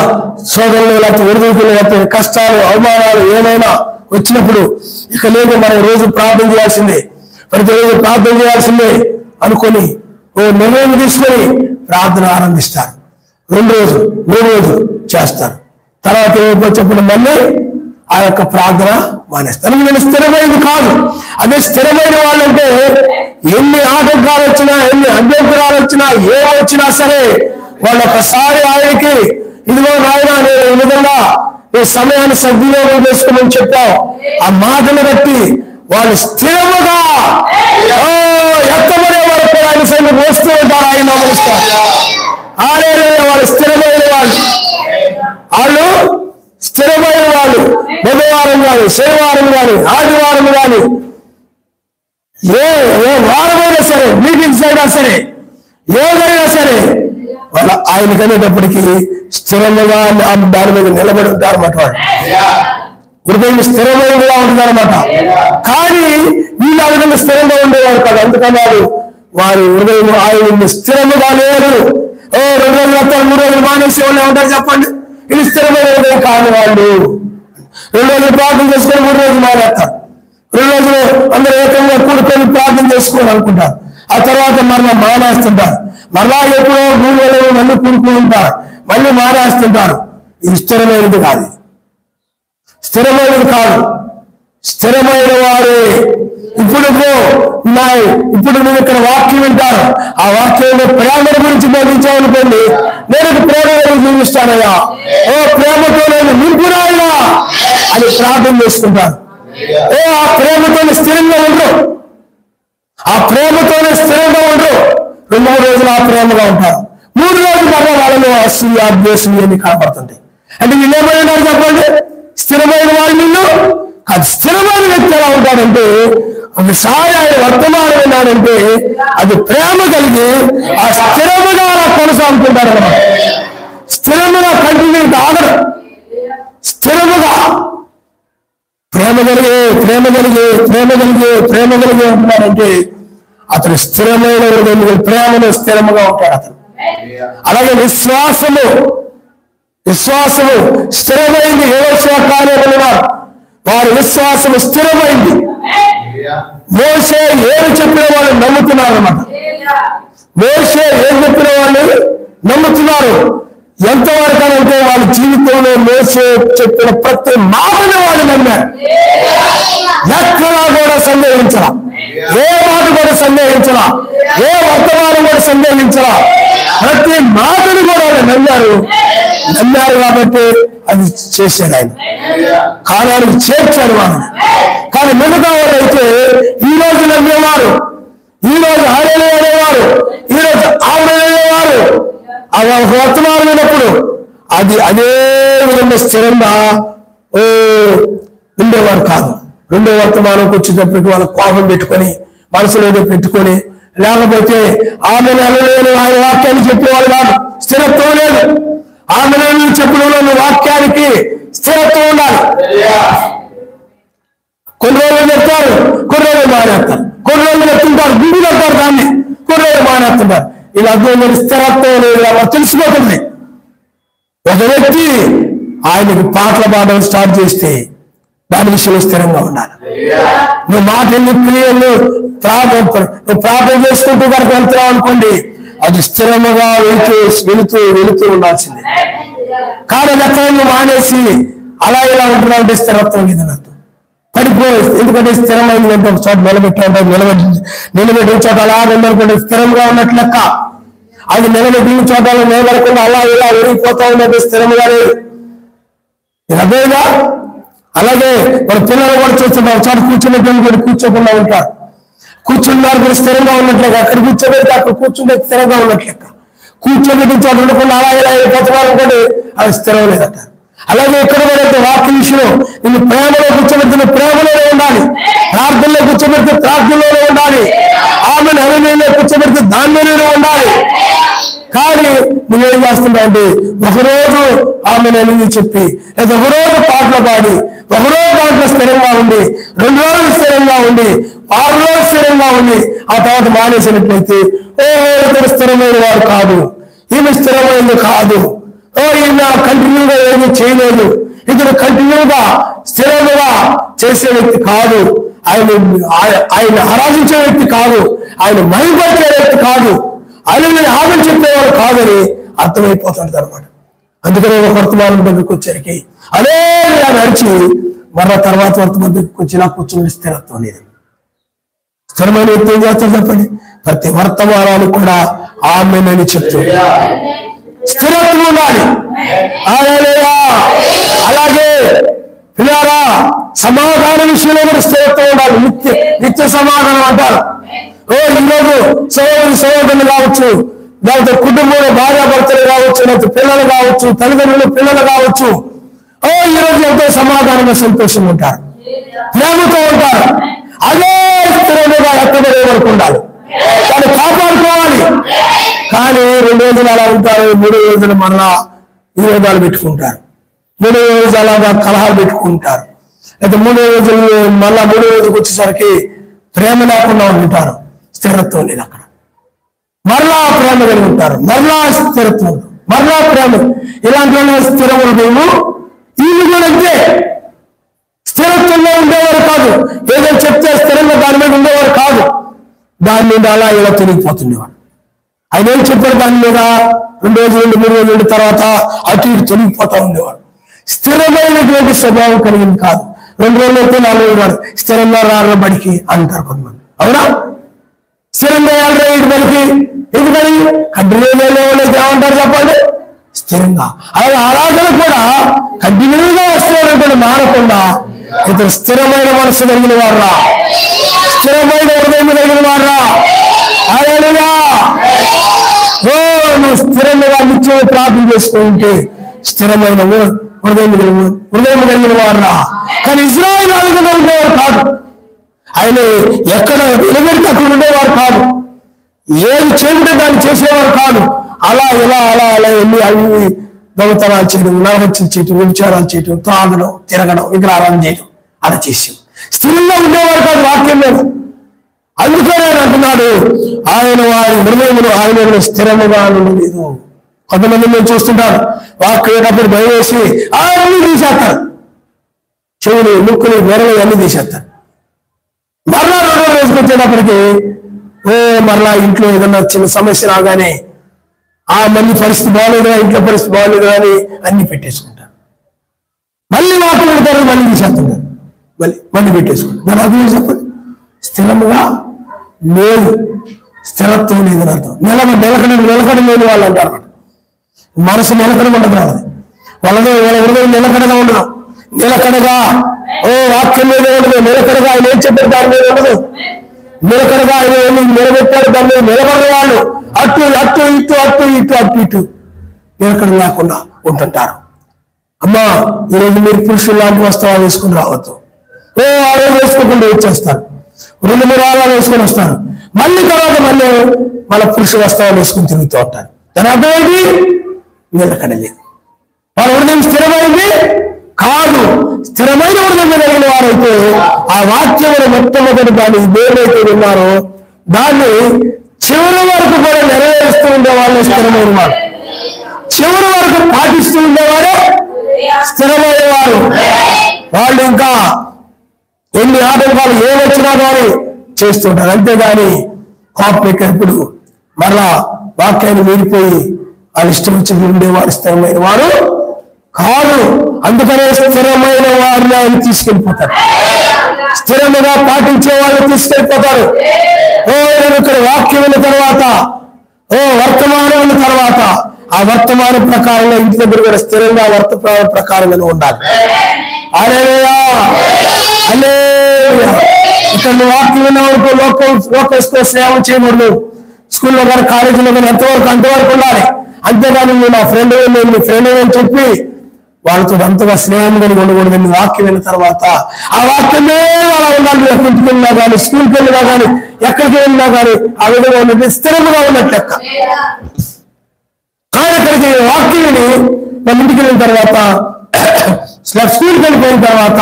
శోధనలు లేకపోతే ఒడిదుడుకులు లేకపోతే కష్టాలు అవమానాలు ఏమైనా వచ్చినప్పుడు ఇక లేదు మనం రోజు ప్రార్థన చేయాల్సిందే, ప్రతిరోజు ప్రార్థన చేయాల్సిందే అనుకొని నిర్ణయం తీసుకొని ప్రార్థన ఆరంభిస్తారు. 2 రోజులు 3 రోజులు చేస్తారు. తర్వాత ఏమైపో చెప్పిన మళ్ళీ ఆ యొక్క ప్రార్థన మానేస్తారు. నేను స్థిరమైనది కాదు. అదే స్థిరమైన వాళ్ళంటే ఎన్ని ఆటంకాలు వచ్చినా, ఎన్ని అభ్యంతరాలు వచ్చినా, ఏమొచ్చినా సరే వాళ్ళు ఒకసారి ఆయనకి ఇదిగో నాయన నేను ఈ విధంగా ఈ సమయాన్ని సద్వినియోగం చేసుకోమని చెప్పావు, ఆ మాటను బట్టి వాళ్ళు స్థిరముగా ఎత్తబడే వరకు ఆయన సైన్యం వస్తూ ఉంటారు, ఆయన నమస్కారం. వాళ్ళు స్థిరమైన వాళ్ళు స్థిరమైన వాళ్ళు బుధవారం కానీ, శనివారం కానీ, ఆదివారం కానీ ఏ వారమైనా సరే, మీటింగ్స్ అయినా సరే, ఏదైనా సరే వాళ్ళ ఆయన కనేటప్పటికీ స్థిరంగా దాని మీద నిలబడి ఉంటారన్నమాట. వాళ్ళు హృదయం స్థిరమైనగా ఉంటుందన్నమాట. కానీ వీళ్ళు ఆ విధంగా స్థిరంగా ఉండేవారు కాదు. అందుకన్నారు వారి హృదయం ఆయన స్థిరముగా లేరు. 2 రోజులు వస్తారు, 3 రోజులు మానేసే వాళ్ళే ఉంటారు. చెప్పండి, ఇది స్థిరమైన హృదయం కాని వాళ్ళు. 2 రోజులు ప్రార్థన చేసుకొని 3 రోజులు మానేస్తారు. 2 రోజులు అందరూ ఏకంగా కూడుకొని ప్రార్థన చేసుకోవాలి అనుకుంటారు. ఆ తర్వాత మరలా మానేస్తుంటారు. మరలా ఎప్పుడో 3 రోజులు మళ్ళీ కూడుకుని ఉంటారు, మళ్ళీ మానేస్తుంటారు. ఇది స్థిరమైనది కాదు, స్థిరమైనది కాదు. స్థిరమైన వారే ఇప్పుడు నువ్వు ఇక్కడ వాక్యం వింటారు. ఆ వాక్యంలో ప్రేమ గురించి బోధించామనుకోండి, నేను ప్రేమ జీవిస్తానయ్యా, ప్రేమతో నేను నింపురాయా అని ప్రార్థన చేసుకుంటాను. ఆ ప్రేమతోనే స్థిరంగా ఉండరు, ఆ ప్రేమతోనే స్థిరంగా ఉండరు. 2 రోజులు ఆ ప్రేమగా ఉంటారు. 3 రోజులు బాగా వాళ్ళలో అసూయ, ద్వేషం అని కనబడుతుంది. అంటే వీళ్ళు ఏమైనా చెప్పండి, స్థిరమైన వాళ్ళు నిన్ను అది స్థిరమైన వ్యక్తి ఎలా ఉంటాడంటే, ఒకసారి ఆయన వర్తమానం విన్నాడంటే అది ప్రేమ కలిగి ఆ స్థిరముగా కొనసాగుతుంటారు అన్నమాట. స్థిరముగా కంటిన్యూ ఆగరు, స్థిరముగా ప్రేమ కలిగి ఉంటున్నాడంటే అతను స్థిరమైన ప్రేమలో స్థిరముగా ఉంటాడు అతను. అలాగే విశ్వాసము స్థిరమైంది. యోషువ కాలేబడిన వారి విశ్వాసము స్థిరమైంది. మోషే ఏమి చెప్పిన వాళ్ళు నమ్ముతున్నారు అన్నమాట. మోషే ఏం చెప్పిన వాళ్ళు నమ్ముతున్నారు. ఎంతవరకు అంటే వాళ్ళ జీవితంలో మోషే చెప్పిన ప్రతి మాటను వాళ్ళు నమ్మారు. ఎక్కడా కూడా సందేహించరా, ఏ మాట కూడా సందేహించరా, ఏ వర్తమానం కూడా సందేహించరా. ప్రతి మాటను కూడా వాళ్ళు నమ్మారు కాబట్టి అది చేశాడు ఆయన. కాలానికి చేర్చాడు వాళ్ళని. కానీ మిగతా వాళ్ళు అయితే ఈ రోజు నమ్మేవారు, ఈ రోజు హరేలు అనేవారు, ఈ రోజు ఆవిడ అనేవారు. అది ఒక వర్తమానం అయినప్పుడు అది అదే విధంగా స్థిరంగా ఉండేవారు కాదు. 2వ వర్తమానంకి వచ్చేటప్పటికి వాళ్ళ కోపం పెట్టుకొని, మనసులో ఏదో పెట్టుకొని, లేకపోతే ఆమె నెలలేని ఆయన వాక్యాన్ని చెప్పేవాళ్ళు కాదు. స్థిరత్వం లేదు. ఆమె నెలలు చెప్పడంలో వాక్యానికి స్థిరత్వం ఉండాలి. కొన్ని రోజులు చెప్తారు, కొన్ని రోజులు మానేస్తారు, కొన్ని రోజులు చెప్తుంటారు, గుండు చెప్తారు, దాన్ని కొన్ని రోజులు మానేస్తుంటారు. ఇలా అర్థం స్థిరత్వం లేదు. అలా తెలిసిపోతుంది. ఒక వ్యక్తి ఆయనకు పాటలు పాడడం స్టార్ట్ చేస్తే దాని విషయంలో స్థిరంగా ఉండాలి. నువ్వు మాట క్రియలు ప్రార్థన చేసుకుంటూ కనుక వెళ్తున్నావు అనుకోండి, అది స్థిరముగా వెళుతూ ఉండాల్సిందే. కానీ ఎక్కడ నువ్వు మానేసి అలా ఇలా ఉంటున్నావు అంటే స్థిరత్వం లేదని అర్థం. పడిపోయి, ఎందుకంటే స్థిరమైంది అంటే ఒక చోట నిలబెట్టిన చోట అలా ఉందనుకోండి స్థిరంగా ఉన్నట్లు లెక్క. అది నిలబెట్టిన చోట నిలబడకుండా అలా ఇలా విరిగిపోతా ఉన్నట్టు స్థిరంగా లేదు. అదేగా అలాగే మన పిల్లలు కూడా చూస్తుంటారు, ఒక చోట కూర్చున్నట్టు కూర్చోకుండా ఉంటారు. కూర్చున్నారు కూడా స్థిరంగా ఉన్నట్లేక, అక్కడ కూర్చోబెడితే అక్కడ కూర్చుంటే స్థిరంగా ఉన్నట్లేక. కూర్చోబెట్టిన చోట ఉండకుండా అలా ఇలా వెళ్ళిపోతున్నారు అనుకోండి, అది స్థిరం లేదంటారు. అలాగే ఎక్కడ కూడా వాక్య విషయంలో నిన్ను ప్రేమలో కూర్చోబెడితే ప్రేమలోనే ఉండాలి, ప్రార్థనలో కూర్చోబెడితే ప్రార్థనలోనే ఉండాలి, ఆమె హృదయంలో కూర్చోబెడితే దానిలోనే ఉండాలి. కానీ నువ్వేం చేస్తున్నావు అంటే ఒకరోజు ఆమె నేను చెప్పి, లేదా ఒకరోజు పాటలు పాడి, ఒకరోజు దాంట్లో స్థిరంగా ఉండి, 2 రోజులు స్థిరంగా ఉండి, 6 రోజులు స్థిరంగా ఉండి, ఆ తర్వాత మానేసినట్లయితే ఇతడు స్థిరమైన వాడు కాదు, ఈమె స్థిరమైనది కాదు, ఈమె కంటిన్యూగా ఏమీ చేయలేదు, ఇతడు కంటిన్యూగా స్థిరంగా చేసే వ్యక్తి కాదు, ఆయన ఆరాధించే వ్యక్తి కాదు, ఆయన మహిమపరిచే వ్యక్తి కాదు, ఆయన ఆమె చెప్పేవాడు కాదని అర్థమైపోతుంది అనమాట. అందుకనే ఒక వర్తమానం దగ్గరికి వచ్చరికి అదే నడిచి మరో తర్వాత వర్తమానం దగ్గరికి వచ్చి నాకు కూర్చొని స్థిరత్వం లేదు. స్థిరమైన వ్యక్తి ఏం చేస్తారు చెప్పండి? ప్రతి వర్తమానానికి కూడా ఆమెనని చెప్తుంది. స్థిరత్వం ఉండాలి. అలాగే పిల్లారా, సమాధాన విషయంలో కూడా స్థిరత్వం ఉండాలి. నిత్య సమాధానం అంటారు. ఈరోజు సహోదరులు కావచ్చు, లేకపోతే కుటుంబంలో భార్యాభర్తలు కావచ్చు, లేకపోతే పిల్లలు కావచ్చు, తల్లిదండ్రులు పిల్లలు కావచ్చు, ఈరోజు ఎంతో సమాధానంగా సంతోషంగా ఉంటారు, ప్రేమతో ఉంటారు. అదే స్థిరంగా ఎక్కడ వరకు ఉండాలి, కానీ కాపాడుకోవాలి. కానీ 2 రోజులు అలా ఉంటారు, 3వ రోజులు మళ్ళా విరోధాలు పెట్టుకుంటారు, 3వ రోజు అలాగా కలహాలు పెట్టుకుంటారు. అయితే 3వ రోజులు మళ్ళా 3వ రోజుకి వచ్చేసరికి ప్రేమ లేకుండా ఉంటారు, స్థిరత్వం లేదు అక్కడ. మరలా ప్రేమ కలిగి ఉంటారు, మరలా స్థిరత్వం, మరలా ప్రేమ. ఇలాంటి స్థిరములు మేము వీళ్ళు కూడా అంతే, స్థిరత్వంలో ఉండేవారు కాదు. ఏదో చెప్తే స్థిరంగా దాని మీద ఉండేవారు కాదు, దాని మీద అలా ఇలా తొలగిపోతుండేవాడు. ఆయన ఏం చెప్పారు దాని మీద 2 రోజులు నుండి 3 రోజుల తర్వాత అటు ఇటు తొలగిపోతా ఉండేవాడు. స్థిరమైనటువంటి స్వభావం కలిగింది కాదు. 2 రోజులు అయితే 4 రోజులు స్థిరంగా రాళ్ళ బడికి అంటారు కొంతమంది, అవునా? స్థిరంగా వెళ్ళరా ఇటు బడికి, ఎందుకని కంటిన్యూగా ఏమంటారు చెప్పండి, స్థిరంగా. అలాగే ఆరాధన కూడా కంటిన్యూగా వస్తున్నటువంటి మారకుండా ఇతను స్థిరమైన మనసు కలిగిన వారా, స్థిరమైన హృదయం కలిగిన వారా. హల్లెలూయా. నువ్వు స్థిరంగా నిత్యం ప్రార్థన చేసుకుంటే స్థిరమైన హృదయం కలిగిన వారా. కానీ ఇజ్రాయేలు రాజుగా ఉండేవారు కాదు, ఆయన ఎక్కడ నిలబెడితే అక్కడ ఉండేవారు కాదు, ఏది చేయకుంటే దాన్ని చేసేవారు కాదు. అలా ఇలా అలా అలా వెళ్ళి అవి దొంగతనాలు చేయడం, నరహత్యలు చేయటం, విచారాలు చేయటం, తాగడం, తిరగడం, విగ్రహారాధన చేయడం అలా చేసాం. స్థిరంగా ఉండేవారు కాదు వాక్యం మీద. అందుకనే అంటున్నాడు, ఆయన వారి హృదయములు ఆయన స్థిరముగా ఉండలేదు. కొంతమంది మేము చూస్తుంటారు, వాక్యేటప్పుడు భయం వేసి అన్ని తీసేస్తారు, చెవులు ముక్కులు మెరలు అన్ని తీసేస్తారు. మరలా 2వ రోజుకి వచ్చేటప్పటికి మరలా ఇంట్లో ఏదన్నా చిన్న సమస్య రాగానే మళ్ళీ పరిస్థితి బాగోలేదా, ఇంట్లో పరిస్థితి బాగోలేదా అని అన్ని పెట్టేసుకుంటారు. మళ్ళీ వాక్యం పెడతారు, మళ్ళీ తీసేస్తుంటారు, మళ్ళీ పెట్టేసుకుంటారు. దాని అర్థం చెప్పండి, స్థిరముగా లేదు, స్థిరత్వం లేదని అర్థం. నిలకడ లేని వాళ్ళు అంటారు, మనసు నిలకడ ఉండదు వాళ్ళది, వాళ్ళ హృదయం నిలకడగా ఉండదు. నిలకడగా వాక్యం మీద ఉండదు, నిలకడగా ఆయన ఏం చెప్పారు దాని మీద ఉండదు, నిలకడగా ఆయన ఏమి నిలబెట్టారు దాని మీద నిలబడిన వాళ్ళు అటు అటు ఇటు అటు ఇటు అటు ఇటు నిలకడ లేకుండా ఉంటుంటారు. అమ్మా ఈరోజు మీరు పురుషులు లాంటి వస్త్రాలు వేసుకుని రావద్దు. ఆ రోజు వేసుకోకుండా వచ్చేస్తారు, 2-3 ఆలాలు వేసుకొని వస్తారు, మళ్ళీ తర్వాత మళ్ళీ పురుష వస్త్రాలు వేసుకుని తిరుగుతూ ఉంటారు. దాని అర్థం ఏంటి, నిలకడ లేదు, వాళ్ళ హృదయం స్థిరమైంది కాదు. స్థిరమైన హృదయం కలిగిన వారైతే ఆ వాక్యములు మొట్టమొదటి దాన్ని దేవుడైతే విన్నారో దాన్ని చివరి వరకు కూడా నెరవేరుస్తూ ఉండేవాళ్ళు స్థిరమైన వారు, చివరి వరకు పాటిస్తూ ఉండేవారు స్థిరమైన వారు. వాళ్ళు ఇంకా ఎన్ని ఆటంకాలు ఏమొచ్చినా కానీ చేస్తుంటారు, అంతేగాని కోపం మరలా వాక్యాన్ని మీరిపోయి వాళ్ళు ఇష్టం వచ్చి ఉండేవారు స్థిరమైన వారు కాదు. అందుకనే స్థిరమైన వారిని ఆయన తీసుకెళ్ళిపోతారు, స్థిరంగా పాటించే వాళ్ళని తీసుకెళ్ళిపోతారు. ఇక్కడ వాక్యం ఉన్న తర్వాత వర్తమానం ఉన్న తర్వాత ఆ వర్తమాన ప్రకారంగా ఇంటి దగ్గర కూడా స్థిరంగా వర్తమాన ప్రకారంగానే ఉండాలి. హల్లెలూయా. హల్లెలూయా. ఇక్కడ నువ్వు వాక్యం ఉన్నవరకు లోకస్తో సేవ చేయకూడదు. స్కూల్లో కానీ కాలేజీలో కానీ అంతవరకు ఉండాలి, అంతేగాని నువ్వు నా ఫ్రెండ్ నేను మీ ఫ్రెండ్ అని చెప్పి వాళ్ళతో అంతగా స్నేహం కలిగి ఉండకూడదు. వాక్యం వెళ్ళిన తర్వాత ఆ వాక్యమే అలా ఉండాలి. ఇంటికి వెళ్ళినా కానీ, స్కూల్కి వెళ్ళినా కానీ, ఎక్కడికి వెళ్ళినా కానీ ఆ విధంగా ఉన్నట్టు స్థిరంగా ఉన్నట్టు లెక్క. కానీ ఇక్కడికి వాక్యాన్ని మన ఇంటికి వెళ్ళిన తర్వాత, స్కూల్కి వెళ్ళిపోయిన తర్వాత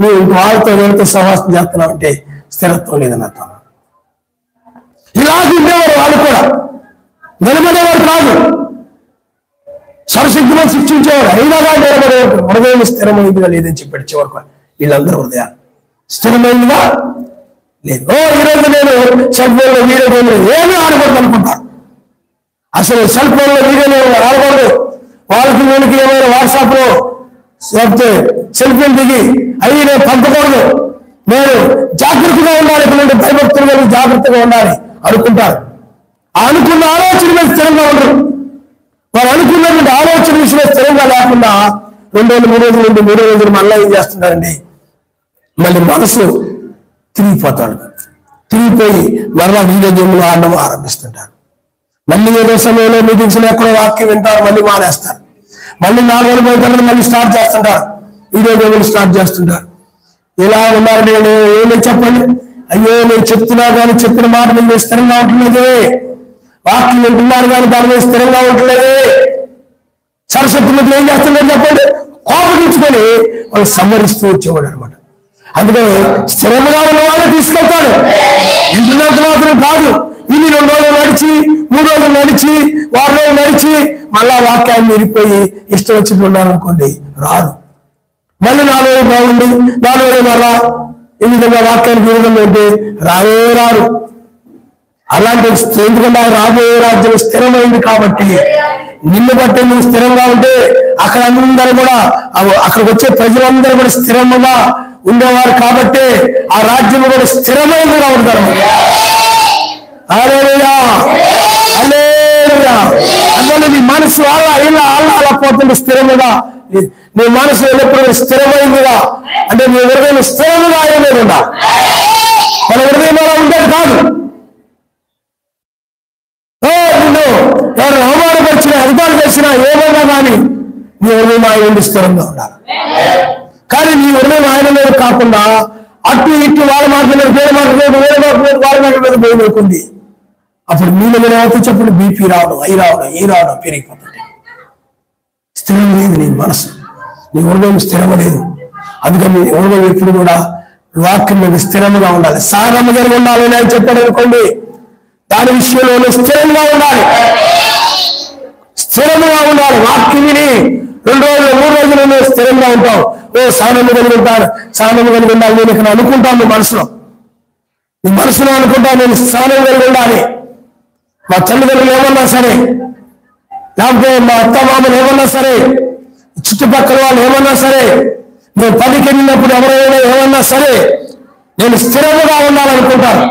నువ్వు వాళ్ళతో ఎవరితో సహవాసం చేస్తున్నావు అంటే స్థిరత్వం లేదని అర్థం. ఇలాగే ఉండేవారు వాళ్ళు కూడా, నిలబడేవారు కాదు, సరశక్తిలో శిక్షించేవారు, అయినా కానీ నిలబడేవారు. హృదయం స్థిరమైనదిగా లేదని చెప్పాడు చివరికి. వీళ్ళందరూ హృదయాలు స్థిరమైనదిగా లేదు. ఈరోజు నేను సెల్ ఫోన్లో వీడియో గేమ్లు ఏమీ ఆడకూడదు అనుకుంటాను. అసలు సెల్ ఫోన్లో వీడియో ఆడకూడదు. వాళ్ళకి వీళ్ళకి ఏమైనా వాట్సాప్ లో లేకపోతే సెల్ఫీలు దిగి అవి నేను పంపకూడదు. నేను జాగ్రత్తగా ఉండాలి, ఇటువంటి భయభక్తులు జాగ్రత్తగా ఉండాలి అనుకుంటారు. అనుకున్న ఆలోచన మీద స్థిరంగా ఉండరు. వారు అనుకున్నటువంటి ఆలోచన విషయంలో స్థిరంగా లేకుండా 2 రోజులు 3 రోజుల నుండి 3 రోజులు మళ్ళీ ఏం చేస్తున్నారండి, మళ్ళీ మనసు తిరిగిపోతాడు. తిరిగిపోయి మరలా వీడియో గేమ్లు ఆడడం ఆరంభిస్తుంటారు. మళ్ళీ ఏదో సమయంలో మీటింగ్స్ లో ఎక్కడో వాక్యం వింటారు, మళ్ళీ మానేస్తారు. మళ్ళీ 4 రోజులు పోయిన తర్వాత మళ్ళీ స్టార్ట్ చేస్తుంటారు, వీడియో గేమ్లు స్టార్ట్ చేస్తుంటారు. ఇలా ఉన్నారండి, ఏమి చెప్పండి. అయ్యో నేను చెప్తున్నా కానీ చెప్పిన మాట మీద స్థిరంగా ఉంటలేదు, వాక్యం వింటున్నారు కానీ దాని మీద స్థిరంగా ఉంటలేదు. సరస్వతి మీద ఏం చేస్తున్నారు చెప్పండి, కోపగించుకొని వాళ్ళు సంవరిస్తూ వచ్చేవాడు అనమాట. అందుకని స్థిరంగా ఉన్న వాళ్ళే తీసుకెళ్తాడు. వింటున్నంత మాత్రం కాదు, ఇన్ని 2 రోజులు నడిచి 3 రోజులు నడిచి 6 రోజులు నడిచి మళ్ళా వాక్యాన్ని మీరిపోయి ఇష్టం వచ్చి ఉన్నారనుకోండి రాదు. మళ్ళీ 4 రోజులు బాగుండి 4 రోజులు మళ్ళా ఈ విధంగా వాక్యానికి ఈ విధంగా ఉంటే రారు. అలాంటి ఎందుకంటే రాబోయే రాజ్యం స్థిరమైంది కాబట్టి, నిన్ను బట్టి నువ్వు స్థిరంగా ఉంటే అక్కడ అందరూ కూడా అక్కడికి వచ్చే ప్రజలందరూ కూడా స్థిరంగా ఉండేవారు కాబట్టి ఆ రాజ్యం కూడా స్థిరమైనదిగా ఉంటారు. హల్లెలూయా హల్లెలూయా. అందువల్ల నీ మనసు అలా పోతుంది స్థిరముగా. నీ మనసు ఎల్లప్పుడూ స్థిరమైందిగా అంటే నీ హృదయం స్థిరముగా అయ్యేది ఉందా. మన హృదయం అలా ఉండేది కాదు. నిన్ను ఎవరు అవమానపరిచినా అధికారులు చేసినా ఏమన్నా కానీ నీ హృదయం ఆయన నుండి స్థిరంగా ఉండాలి. కానీ నీ హృదయం ఆయన మీద కాకుండా అటు ఇటు వాళ్ళ మాట మీద వేరే మాట మీద వాళ్ళ మాట మీద పోయిపోతుంది. అప్పుడు నీళ్ళ మీద చెప్పండి బీపీ రావడం, అయి రావడం, ఈ రావడం పెరిగిపోతుంది. స్థిరం లేదు నీ మనసు, నీ హృదయం స్థిరం లేదు. అందుకని నీ హృదయం ఎప్పుడు కూడా వాక్యం మీద స్థిరంగా ఉండాలి. సాగమ జరిగి ఉండాలి అని ఆయన చెప్పాడు అనుకోండి, దాని విషయంలో స్థిరంగా ఉండాలి. స్థిరంగా ఉండాలి. వాక్యం విని 2 రోజులు 3 రోజులు స్థిరంగా ఉంటావు. సహనము కలిగి ఉంటాను, సహనము కలిగి ఉండాలి నేను ఇక్కడ అనుకుంటాను. నీ మనసులో అనుకుంటాను నేను సహనం కలిగి ఉండాలి. మా తల్లిదండ్రులు ఏమన్నా సరే, లేకపోతే మా అత్త మామలు ఏమన్నా సరే, చుట్టుపక్కల వాళ్ళు ఏమన్నా సరే, నేను పనికి వెళ్ళినప్పుడు ఎవరైనా ఏమన్నా సరే నేను స్థిరముగా ఉండాలనుకుంటాను.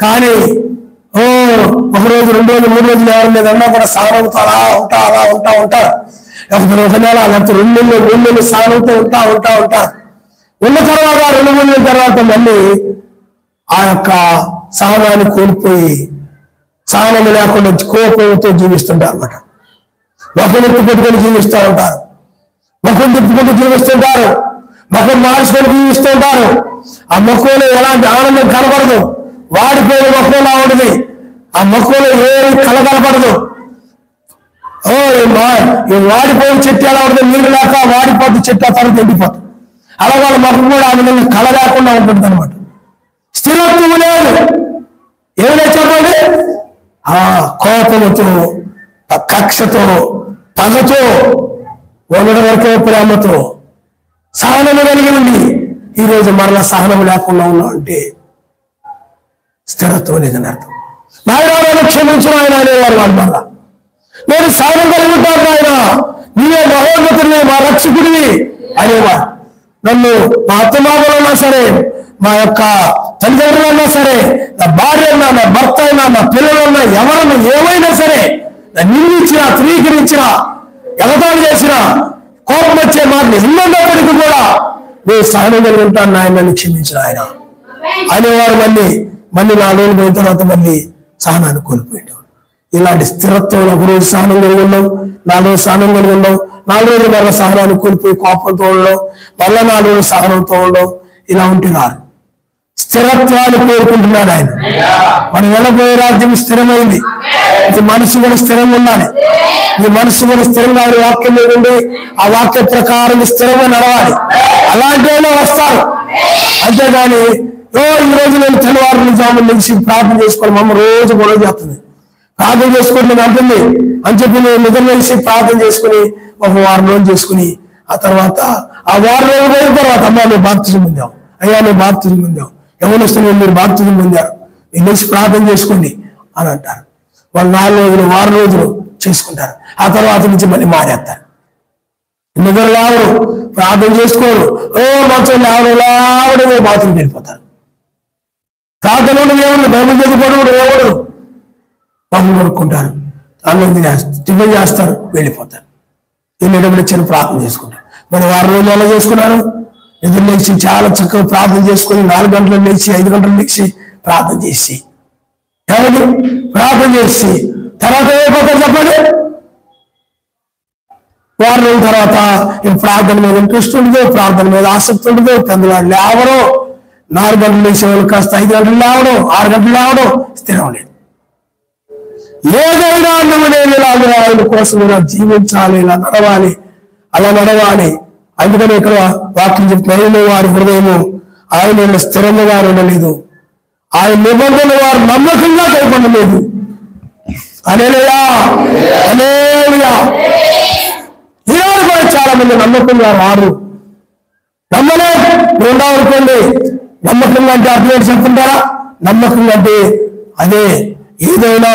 కానీ 1 రోజు 2 రోజులు 3 రోజులు ఎవరి ఏదన్నా కూడా సహనంతో అలా ఉంటారు. లేకపోతే 1 నెల లేకపోతే 2 నెలలు 3 నెలలు సహనంతో ఉంటారు. ఉన్న తర్వాత 2-3 నెలల తర్వాత మళ్ళీ ఆ యొక్క సహనాన్ని కోల్పోయి సహనం లేకుండా కోపంతో జీవిస్తుంటారు అన్నమాట. ముఖం తిప్పుకొని జీవిస్తూ ఉంటారు, ముఖం తిప్పుకుంటూ జీవిస్తుంటారు, ముఖం మార్చుకొని జీవిస్తుంటారు. ఆ ముఖంలో ఎలాంటి ఆనందం కనబడదు, వాడిపోయిన ముఖంలా ఉంటుంది. ఆ ముఖంలో ఏమి కనబడదు. వాడిపోయిన చెట్టు ఎలా ఉంటుంది, నీళ్ళు లేక వాడిపోతే చెట్టు ఆ తర్వాత ఎండిపోతుంది. అలా వాళ్ళ ముఖం కూడా ఆ విధంగా కళ లేకుండా ఉంటుంది అనమాట. స్థిరత్వం లేదు. ఏమైనా చెప్పండి, ఆ కోపంతో, కక్షతో, పగతో ఉండడం వరకే ప్రేమతో సహనము కలిగి ఉండి ఈరోజు మరలా సహనము లేకుండా ఉన్నాం అంటే స్థిరత్వం లేదని అర్థం. నాయన క్షమించిన ఆయన అనేవారు వాళ్ళు మరలా. నేను సహనం కలిగి ఉంటాను ఆయన, నీవే మహోన్నతుడివి, మా రక్షకుడివి అనేవారు. నన్ను మా అత్తమామలన్నా సరే, మా యొక్క తల్లిదండ్రులన్నా సరే, నా భార్య అన్నా, నా భర్త అయినా, నా పిల్లలన్నా, ఎవరన్నా ఏమైనా సరే నిందించినా, త్రీకరించినా, ఎగతాళి చేసినా, కోపం వచ్చే మాటలు ఎన్నప్పటికీ కూడా నేను సహనం కలిగి ఉంటాను ఆయన, నన్ను క్షమించిన ఆయన అనేవారు. మళ్ళీ 4 రోజులు పోయిన తర్వాత మళ్ళీ సహనాన్ని కోల్పోయాడు. ఇలాంటి స్థిరత్వం 1 రోజు సహనం కలిగి ఉన్నాం, 4 రోజులు సహనం కలిగి ఉన్నాం, 4 రోజులు మళ్ళీ సహనాన్ని కోల్పోయి కోపంతో ఉండడం, మళ్ళా 4 రోజులు సహనంతో ఉండడం, ఇలా ఉంటున్నారు. స్థిరత్వాన్ని కోరుకుంటున్నాడు ఆయన. మనం వెళ్ళబోయే రాజ్యం స్థిరమైంది. ఈ మనసు కూడా స్థిరంగా ఉండాలి. ఈ మనసు కూడా స్థిరంగా వాక్యం మీద ఉండి ఆ వాక్య ప్రకారం స్థిరంగా నడవాలి. అలాంటి వాళ్ళు వస్తారు. అంతేగాని ఈ రోజు నేను తెల్లవారు జాములు లేచి ప్రార్థన చేసుకోవాలి, మమ్మ రోజు గొడవ చేస్తుంది, ప్రార్థన చేసుకుంటే అంటుంది అని చెప్పి నేను నిద్ర లేచి ప్రార్థన చేసుకుని 1 వారం రోజులు చేసుకుని ఆ తర్వాత ఆ 1 వారం రోజులు పోయిన తర్వాత అమ్మ మేము బాప్తిజం పొందాం, అయ్యా మేము బాప్తిజం పొందాం, ఎవరు వస్తున్నా మీరు బాప్తిజం పొందారు, మీరు లేచి ప్రార్థన చేసుకోండి అని అంటారు. వాళ్ళు 4 రోజులు 1 వారం రోజులు చేసుకుంటారు. ఆ తర్వాత నుంచి మళ్ళీ మారేస్తారు. నిద్ర లావరు, ప్రార్థన చేసుకోరు, మొత్తం లావడే బాత్రూమ్కి వెళ్ళిపోతారు. ప్రార్థన ఏమన్నా బైబిల్ చదువుకోవడం ఎవరు పనులు కొనుక్కుంటారు, అన్నం టిఫిన్ చేస్తారు, వెళ్ళిపోతారు. వెళ్ళేటప్పుడు చిన్న ప్రార్థన చేసుకుంటారు. మరి 1 వారం రోజులు ఎలా చేసుకున్నారు? నిద్ర లేచి చాలా చక్కగా ప్రార్థన చేసుకుని 4 గంటలు లేచి 5 గంటలు లేచి ప్రార్థన చేసి తర్వాత ఏమైపోతారు చెప్పండి? వారం రోజుల తర్వాత ప్రార్థన మీద ఇంట్రెస్ట్ ఉండదు, ప్రార్థన మీద ఆసక్తి ఉండదు, పెద్దవాళ్ళు లేవడం, 4 గంటలు లేచేవాళ్ళు కాస్త 5 గంటలు లేవడం, 6 గంటలు లేవడం, స్థిరం లేదు. ఏదైనా నేను ఆయన కోసం ఇలా జీవించాలి, ఇలా నడవాలి, అలా నడవాలి. అందుకని ఇక్కడ వాక్యం చెప్తున్నారు, వారి హృదయము ఆయన స్థిరంగా ఉండలేదు, ఆయన నిబంధన వారు నమ్మకంగా కైకొనలేదు. హల్లెలూయా, హల్లెలూయా. ఈనాడు కూడా చాలా మంది నమ్మకంగా రారు. నమ్మలే ఉండవనుకోండి. నమ్మకంగా అంటే అర్థం ఏంటి చెప్తుంటారా? నమ్మకంగా అంటే అదే ఏదైనా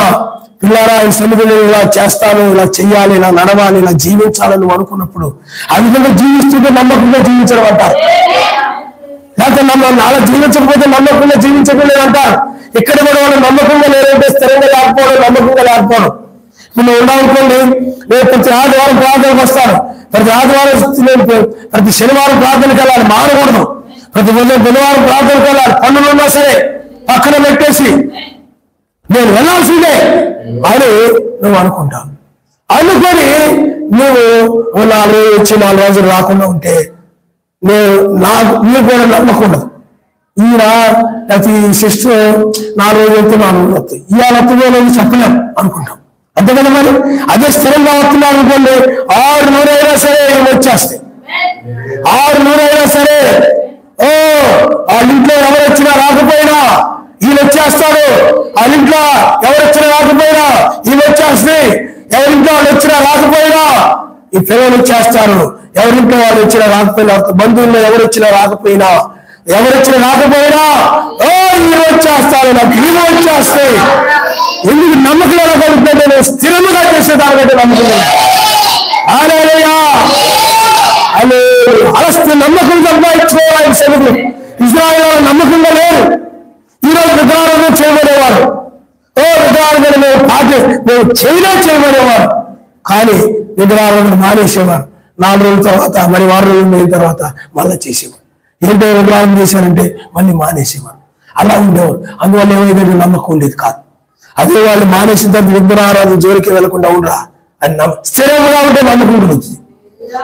పిల్లారా ఈ సన్నిధిలో ఇలా చేస్తాను, ఇలా చెయ్యాలి, ఇలా నడవాలి, ఇలా జీవించాలని అనుకున్నప్పుడు ఆ విధంగా జీవిస్తుంటే నమ్మకంగా జీవించడం అంటారు. లేకపోతే అలా జీవించకపోతే నమ్మకంగా జీవించకూడదు అంటారు. ఇక్కడ కూడా వాళ్ళు నమ్మకంగా లేదంటే స్థిరంగా లేకపోవడం, నమ్మకంగా లేకపోవడం. ఇప్పుడు ఉండవనుకోండి, నేను ప్రతి ఆదివారం ప్రార్థనకు వస్తాను, ప్రతి ఆదివారం ప్రతి శనివారం ప్రార్థనకి వెళ్ళాలి, మానకూడదు. ప్రతి బుధవారం ప్రార్థనకి వెళ్ళాలి, పన్నులు ఉన్నా సరే పక్కన పెట్టేసి నేను వెళ్ళాల్సిందే అని నువ్వు అనుకుంటావు. అనుకొని నువ్వు 4 రోజులు వచ్చి 4 రోజులు రాకుండా ఉంటే నీకు కూడా నమ్మకుండా ఈయన ప్రతి సిస్టర్ 4 రోజులు వెళ్తే 4 రోజులు వస్తాయి, ఇవాళ వస్తుందో చెప్పలేం అనుకుంటాం. అంతే కదా మరి. అదే స్థిరంగా వస్తున్నాను అనుకోండి, 6 నూరైనా సరే వచ్చేస్తాయి, 6 నూరైనా సరే. వాళ్ళ ఇంట్లో ఎవరు వచ్చినా రాకపోయినా ఈయన వచ్చేస్తాడు, వాళ్ళ ఇంట్లో ఎవరు వచ్చినా రాకపోయినా ఈయన వచ్చేస్తాయి, ఎవరింట్లో వాళ్ళు వచ్చినా రాకపోయినా ఈ పిల్లలు వచ్చేస్తారు, ఎవరింట్లో వాళ్ళు వచ్చినా రాకపోయినా, బంధువుల్లో ఎవరు వచ్చినా రాకపోయినా ఈయన వచ్చేస్తారు, నాకు ఈయన వచ్చేస్తాయి. ఎందుకు నమ్మకంలో కలుగుతుంటే నేను స్థిరముగా చేసేదానికంటే నమ్మకం. హల్లెలూయా, అలస్తే నమ్మకం సంపాదించుకోవాలి. సైనికులు ఇశ్రాయేలు నమ్మకంగా లేరు. ఈరోజు విగ్రహాలను చేయబడేవారు, విగ్రహాలను మేము చేయబడేవారు, కానీ విగ్రహాలను మానేసేవారు. 4 రోజుల తర్వాత మరి 6 రోజులు అయిన తర్వాత మళ్ళీ చేసేవారు. ఏంటో విగ్రహం చేశారంటే మళ్ళీ మానేసేవారు. అలా ఉండేవారు. అందువల్ల ఏమైందంటే నమ్మకం ఉండేది కాదు. అదే వాళ్ళు మానేసిన తర్వాత విగ్రహారాధన జోలికి వెళ్లకుండా ఉండరా అని స్థిరంగా ఉంటే నమ్మకం ఉంటుంది.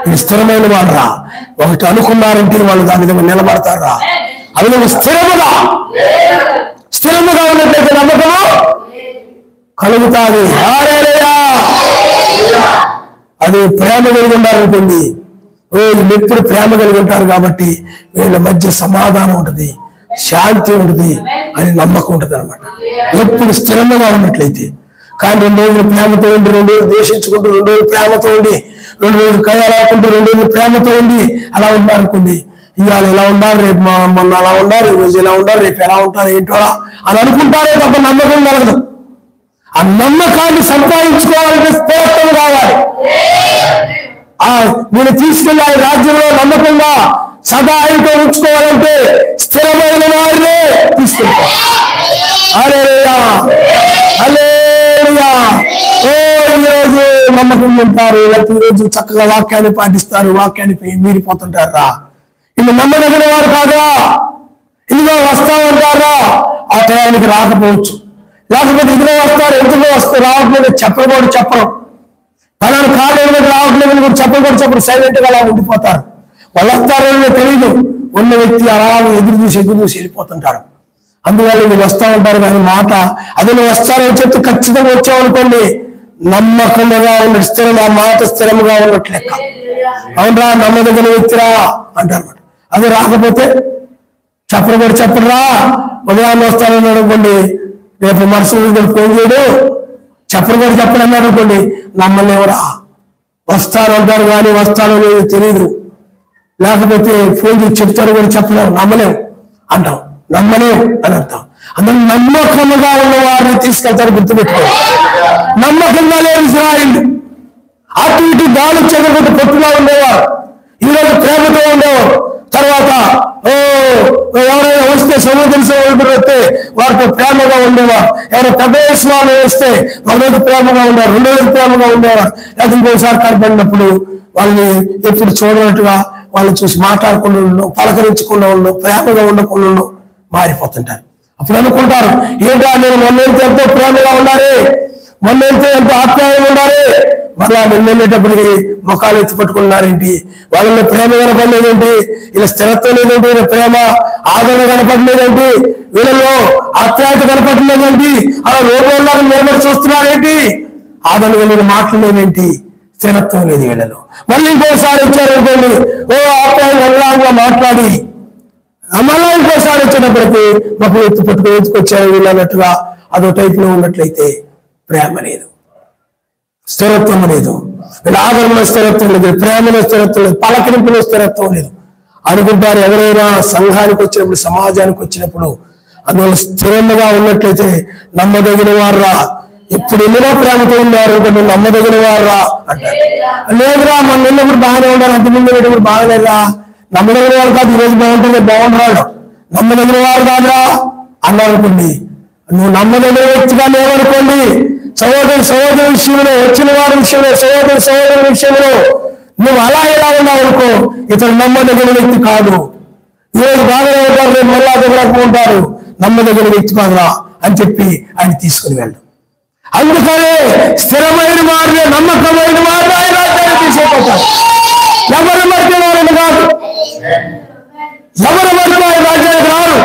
ఇది స్థిరమైన వాళ్ళు రా, ఒకటి అనుకున్నారంటే వాళ్ళు దాని విధంగా నిలబడతారా. అది నువ్వు స్థిరముగా ఉన్నట్లయితే నమ్మకము కలుగుతాది. అది ప్రేమ కలిగి ఉండాలనుకుంది. ఎప్పుడు ప్రేమ కలిగి ఉంటారు కాబట్టి వీళ్ళ మధ్య సమాధానం ఉంటుంది, శాంతి ఉంటుంది అని నమ్మకం ఉంటుంది అనమాట. ఎప్పుడు స్థిరంగా ఉన్నట్లయితే. కానీ 2 రోజులు ప్రేమతో ఉండి, 2 రోజులు ద్వేషించుకుంటూ, 2 రోజులు ప్రేమతో ఉండి, 2 రోజులు కయ్యాలనుకుంటూ, 2 రోజులు ప్రేమతో ఉండి అలా ఉన్నారనుకోండి, ఇవాళ ఇలా ఉండాలి, రేపు మొన్న అలా ఉండాలి, ఈ రోజు ఇలా ఉండాలి, రేపు ఎలా ఉంటారు ఏంటో అని అనుకుంటారే తప్ప నమ్మకం కలగదు. ఆ నమ్మకాన్ని సంపాదించుకోవాలంటే స్థిరత్వం కావాలి. నేను తీసుకెళ్ళి ఆయన రాజ్యంలో నమ్మకంగా సదా ఆయనతో ఉంచుకోవాలంటే స్థిరమైన వారినే తీసుకెళ్తారు. హల్లెలూయా, హల్లెలూయా. ఈరోజు నమ్మకం ఉంటారు, ప్రతిరోజు చక్కగా వాక్యాన్ని పాటిస్తారు, వాక్యాన్ని మీరిపోతుంటారా. ఇల్లు నమ్మదగిన వారు కాదా, ఇదిగో వస్తా ఉంటారా, ఆ టయానికి రాకపోవచ్చు. లేకపోతే ఇదిగో వస్తారు, ఎందులో వస్తారు, రావట్లేదు చెప్పరు. పలానా కాలేజీలో రావట్లేదు కూడా చెప్పరు, సైలెంట్ గా అలా ఉండిపోతారు. వాళ్ళు వస్తారో తెలియదు, ఉన్న వ్యక్తి అలా ఎదురు చూసి వెళ్ళిపోతుంటారు. అందువల్ల మీరు వస్తా ఉంటారు కానీ మాట అదే నువ్వు వస్తారని చెప్తే ఖచ్చితంగా వచ్చావనుకోండి, నమ్మకంగా ఉన్న స్థిరం, ఆ మాట స్థిరంగా ఉన్నట్లు లెక్క. అవునరా, నమ్మదగిన వ్యక్తిరా అంటారు. అదే రాకపోతే చెప్పరా, ఉదయాన్నే వస్తానని అనుకోండి, రేపు మరుసటి ఫోన్ చేయడు, చెప్పడన్నాడు అనుకోండి, నమ్మలేవరా. వస్తానంటారు కానీ వస్తానో లేదో తెలియదు, లేకపోతే ఫోన్ చేసి చెప్తారు కూడా చెప్పలేము, నమ్మలేము అని అంటాం. అందులో నమ్మకంగా ఉన్న వారిని తీసుకెళ్తారు. గుర్తుపెట్టుకోవాలి, నమ్మకంగా లేని ఇశ్రాయేలు అటు ఇటు గాలి చెదగొట్టు పొట్టుగా ఉండేవారు, ఈరోజు ప్రేమతో ఉండేవారు. తర్వాత ఎవరైనా వస్తే సముద్రం వస్తే వారితో ప్రేమగా ఉండేవారు. ఎవరైనా పెద్ద వయసు వాళ్ళు వస్తే వాళ్ళతో ప్రేమగా ఉండేవారు, 2 రోజులు ప్రేమగా ఉండేవారు. లేకపోతే ఇంకోసారి కనపడినప్పుడు వాళ్ళని ఎప్పుడు చూడనట్టుగా వాళ్ళని చూసి మాట్లాడకుండా ఉండడం, పలకరించకుండా ఉండడం, ప్రేమగా ఉండకుండా ఉండడం మారిపోతుంటారు. అప్పుడు అనుకుంటారు, ఏంటో నేను మొన్న వెళ్తే ఎంతో ప్రేమగా ఉండాలి, మొన్న వెళ్తే ఎంతో ఆప్యాయంగా ఉండాలి, మళ్ళా వెళ్ళేటప్పటికి ముఖాలు ఎత్తి పట్టుకున్నారేంటి, వాళ్ళలో ప్రేమ కనపడలేదేంటి, ఇలా స్థిరత్వం లేదేంటి, ఇలా ప్రేమ ఆదరణ కనపడలేదేంటి, వీళ్ళలో ఆప్యాయత కనపడలేదేంటి, అలా రోడ్లలాగా నిలబడి చూస్తున్నారేంటి, ఆదరణ వెళ్ళిన మాటలేదేంటి, స్థిరత్వం లేదు వీళ్ళలో. మళ్ళీ ఇంకోసారి వచ్చారనుకోండి, ఆప్యాయంగా మాట్లాడి మళ్ళా ఇంకోసారి వచ్చేటప్పటికి మాకు ఎత్తుకొచ్చారు వీళ్ళు అన్నట్టుగా అదో టైప్ లో ఉన్నట్లయితే ప్రేమ లేదు, స్థిరత్వం లేదు, వీళ్ళ ఆదరణలో స్థిరత్వం లేదు, ప్రేమలో స్థిరత్వం లేదు, పలకరింపులో స్థిరత్వం లేదు. అనుకుంటారు ఎవరైనా సంఘానికి వచ్చినప్పుడు, సమాజానికి వచ్చినప్పుడు అందువల్ల స్థిరంగా ఉన్నట్లయితే నమ్మదగిన వారురా, ఇప్పుడు ఎన్నో ప్రేమతో ఉన్నారు అనుకుంటే నమ్మదగిన వారురా అంటారు. లేదురా మన నిన్నప్పుడు బాగానే ఉన్నారు, అంతకుముందు వెళ్ళేటప్పుడు బాగాలేదా, నమ్మదగిన వారు కాదు, ఈరోజు బాగుంటుంది బాగుంటున్నాడు, నమ్మదగిన వారు కాదురా అన్నారు అనుకోండి. నువ్వు నమ్మదగిన వ్యక్తిగా లేవనుకోండి, సహోదరు విషయంలో, వచ్చిన వారి విషయంలో, సహోదరు విషయంలో నువ్వు అలా ఎలా ఉన్నావు అనుకో, ఇతను నమ్మదగిన వ్యక్తి కాదు, ఈరోజు బాగానే ఉంటారు, రేపు మళ్ళా దగ్గర ఉంటారు, నమ్మదగిన వ్యక్తి కాదురా అని చెప్పి ఆయన తీసుకుని వెళ్ళు. అందుకనే స్థిరమైన వారిని, నమ్మకమైన వారిని ఆయన రాజ్యాన్ని తీసుకుపోతారు. ఎవరు మధ్య వారిని కాదు, ఎవరు మధ్య వారి రాజ్యానికి రారు,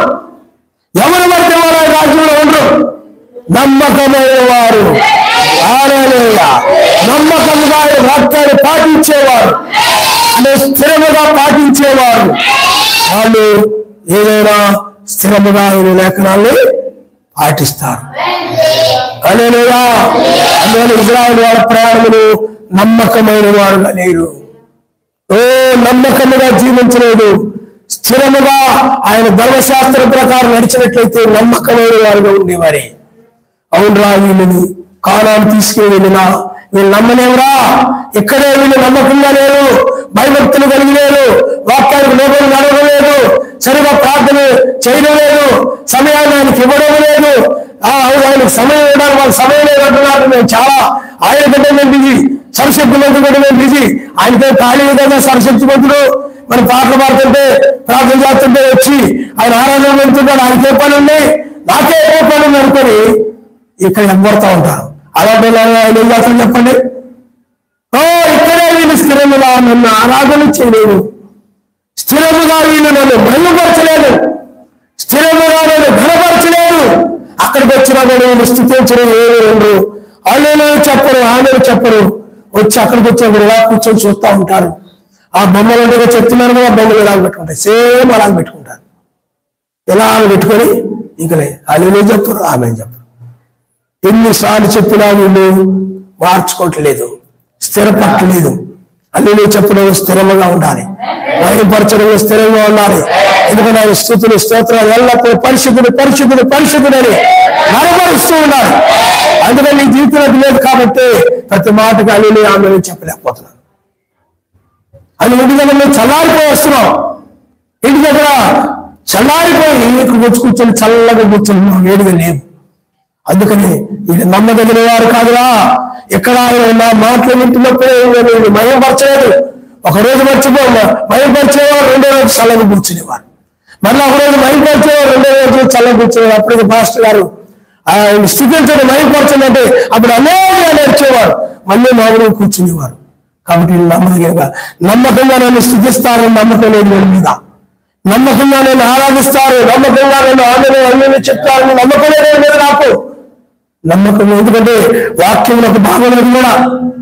ఎవరు మధ్య వారి రాజ్యంలో ఉండరు. నమ్మకమైన వారు, నమ్మకంగా వాక్యాన్ని పాటించేవారు, స్థిరముగా పాటించేవారు, వాళ్ళు ఏదైనా స్థిరముగా ఆయన లేఖనాన్ని పాటిస్తారు. హల్లెలూయా. అందువల్ల ఇజ్రాయేలు వాళ్ళ ప్రయాణములు నమ్మకమైన వారుగా లేరు, నమ్మకముగా జీవించలేదు, స్థిరముగా ఆయన ధర్మశాస్త్రం ప్రకారం నడిచినట్లయితే నమ్మకమైన వారుగా ఉండేవారే. అవునరా, వీళ్ళని కాలాన్ని తీసుకుని వెళ్ళినా వీళ్ళు నమ్మలేవురా, ఇక్కడే వీళ్ళు నమ్మకంగా లేరు, భయభక్తులు కలిగి లేరు, వాక్యానికి లోపల నడవలేదు, సరిగా ప్రార్థన చేయడం లేదు, సమయాన్ని ఆయనకి ఇవ్వడం లేదు, ఆయనకు సమయం ఇవ్వడానికి వాళ్ళకి సమయం లేదంటున్నారు. మేము చాలా ఆయన కంటే మేము బిజీ, సరశక్తిమంతుడు కంటే మేము బిజీ, ఆయనకే ఖాళీ విధంగా సరశక్తిమంతుడు. మనం పాటలు పాడుతుంటే ప్రార్థన చేస్తుంటే వచ్చి ఆయన ఆరాధన వెళ్తుంటాడు, ఆయనకే పని ఉన్నాయి, నాకే ఏ పని ఉంది అనుకొని ఇక్కడ ఎగ్గొడతా ఉంటారు. అలాంటి ఆయన ఏం చేస్తాను చెప్పండి, ఇక్కడే వీళ్ళు స్థిరముగా నన్ను ఆరాధన చేయలేదు, స్థిరముగా వీళ్ళు నన్ను భయపరచలేదు, స్థిరముగా నన్ను ఘనపరచలేదు, అక్కడికి వచ్చినా కూడా వీళ్ళు స్థితించడం ఏమి ఉండరు, వాళ్ళేమో చెప్పరు, ఆమె చెప్పరు, వచ్చి అక్కడికి వచ్చినప్పుడు ఇలా కూర్చొని చూస్తూ ఉంటారు. ఆ బొమ్మలు అంటే చెప్తున్నారు కదా, బొమ్మలు ఇలా పెట్టుకుంటారు, సేమ్ అలా పెట్టుకుంటారు, ఇలా పెట్టుకొని ఇంకలే వాళ్ళు చెప్పరు, ఆమె చెప్పరు. ఎన్నిసార్లు చెప్పినా వీళ్ళు మార్చుకోవట్లేదు, స్థిరపట్టలేదు. అల్లు చెప్పడం స్థిరంగా ఉండాలి, బయలుపరచడంలో స్థిరంగా ఉండాలి. ఎందుకంటే ఆయన స్తుతులు స్తోత్రాలు ఎల్లప్పుడూ పరిశుద్ధుడు పరిశుద్ధుడు పరిశుద్ధుడని నడపరుస్తూ ఉండాలి. అందుకని నీ జీవితంలో లేదు కాబట్టి ప్రతి మాటకి అల్లు ఆమె చెప్పలేకపోతున్నాను. అది ఇంటి దగ్గర మేము చల్లారిపోయి వస్తున్నాం, ఇంటి దగ్గర చల్లారిపోయి ఇక్కడ కూర్చొని చల్లగా కూర్చున్నాం, వేడిగా లేదు. అందుకని వీళ్ళు నమ్మదగిన వారు కాదురా, ఎక్కడ ఆయన మాటలు వింటున్నప్పుడు మయంపరచలేదు. ఒకరోజు మయంపరిచేవారు, రెండో రోజు చల్లగా కూర్చునేవారు, మళ్ళీ ఒకరోజు మయంపరిచేవారు, రెండో రోజు చల్లగా కూర్చునేవారు. అప్పటికి మాస్టర్ గారు ఆయన స్థితించడం మయంపరచండి అంటే అప్పుడు అనేక నేర్చేవారు, మళ్ళీ మామూలుగా కూర్చునేవారు. కాబట్టి నమ్మకంగా నన్ను స్థితిస్తారు, నమ్మకం లేదు వీళ్ళ మీద, నమ్మకంగా నేను ఆరాధిస్తారు, నమ్మకంగా నేను ఆమె చెప్తారు, నమ్మకం లేదు మీద నాకు నమ్మకం. ఎందుకంటే వాక్యంలో ఒక భాగం కూడా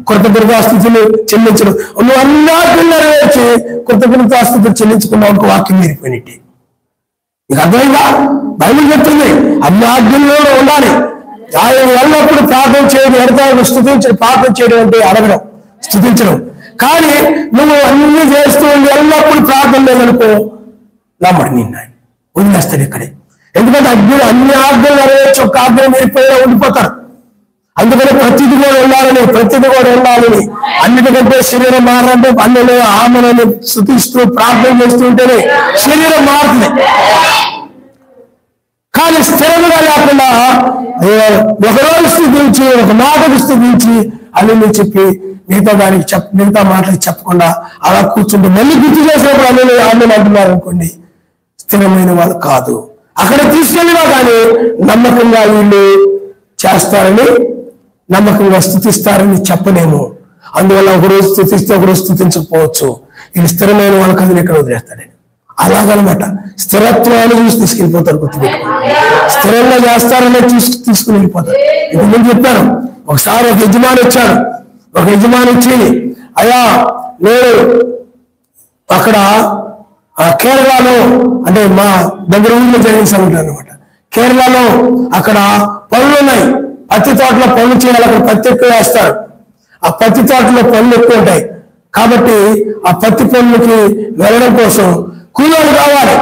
కృతజ్ఞతాస్తుతులు చెల్లించడం, నువ్వు అన్నిటిని నెరవేర్చి కృతజ్ఞతాస్తుతులు చెల్లించుకున్నావు ఒక వాక్యం మీరిపోయినట్టు. నీకు అర్థమైందా? బైబిల్ చెప్తుంది అన్ని ఆజ్ఞల్లో ఉండాలి. ఆయన ఎల్లప్పుడు ప్రార్థన చేయడం, ఎడతాడు స్తుతించడం, ప్రార్థన చేయడం అంటే అడగడం, స్తుతించడం. కానీ నువ్వు అన్ని చేస్తూ ఎల్లప్పుడు ప్రార్థన లేదనుకో నమ్మడు, నిన్న వదిలేస్తాడు ఇక్కడే. ఎందుకంటే అన్ని ఆజ్ఞలు నెరవేర్చి ఒక ఆజ్ఞ మీరిపోయినా ఉండిపోతారు. అందుకని ప్రతిది కూడా ఉండాలని, అన్నిటికంటే శరీరం మారాలంటే అన్నలు ఆమెను స్తుతిస్తూ ప్రార్థన చేస్తూ ఉంటేనే శరీరం మారుతుంది. కానీ స్థిరంగా లేకుండా ఒకరోజు స్థితించి, ఒక మాటకు స్థితించి అన్ని చెప్పి మిగతా మాటలు చెప్పకుండా అలా కూర్చుంటే మళ్ళీ గుర్తు చేసినప్పుడు అన్ని ఆమెను అంటున్నారు అనుకోండి, స్థిరమైన వాళ్ళు కాదు. అక్కడ తీసుకెళ్ళినా కానీ నమ్మకంగా వీళ్ళు చేస్తారని, నమ్మకంగా స్థుతిస్తారని చెప్పలేము. అందువల్ల ఒకరోజు స్థుతిస్తే ఒకరోజు స్థుతించకపోవచ్చు. ఇది స్థిరమైన వాళ్ళకి అది ఇక్కడ వదిలేస్తాడు. అలాగనమాట స్థిరత్వాన్ని చూసి తీసుకెళ్ళిపోతారు. గుర్తుపెట్టుకోండి, స్థిరంగా చేస్తారనే తీసుకుని వెళ్ళిపోతారు. ఇది ముందు చెప్పాను. ఒకసారి ఒక యజమాని వచ్చాడు. ఒక యజమాని వచ్చి, అయ్యా నేను అక్కడ కేరళలో, అంటే మా దగ్గర ఊళ్ళో జరిగిన సంఘటన అనమాట. కేరళలో అక్కడ పనులు ఉన్నాయి, పత్తి తోటలో పనులు చేయాలి. అక్కడ పత్తి ఎక్కువ వేస్తారు. ఆ పత్తి తోటలో పనులు ఎక్కువ ఉంటాయి కాబట్టి ఆ పత్తి పనులకి వెళ్ళడం కోసం కూలీలు కావాలి,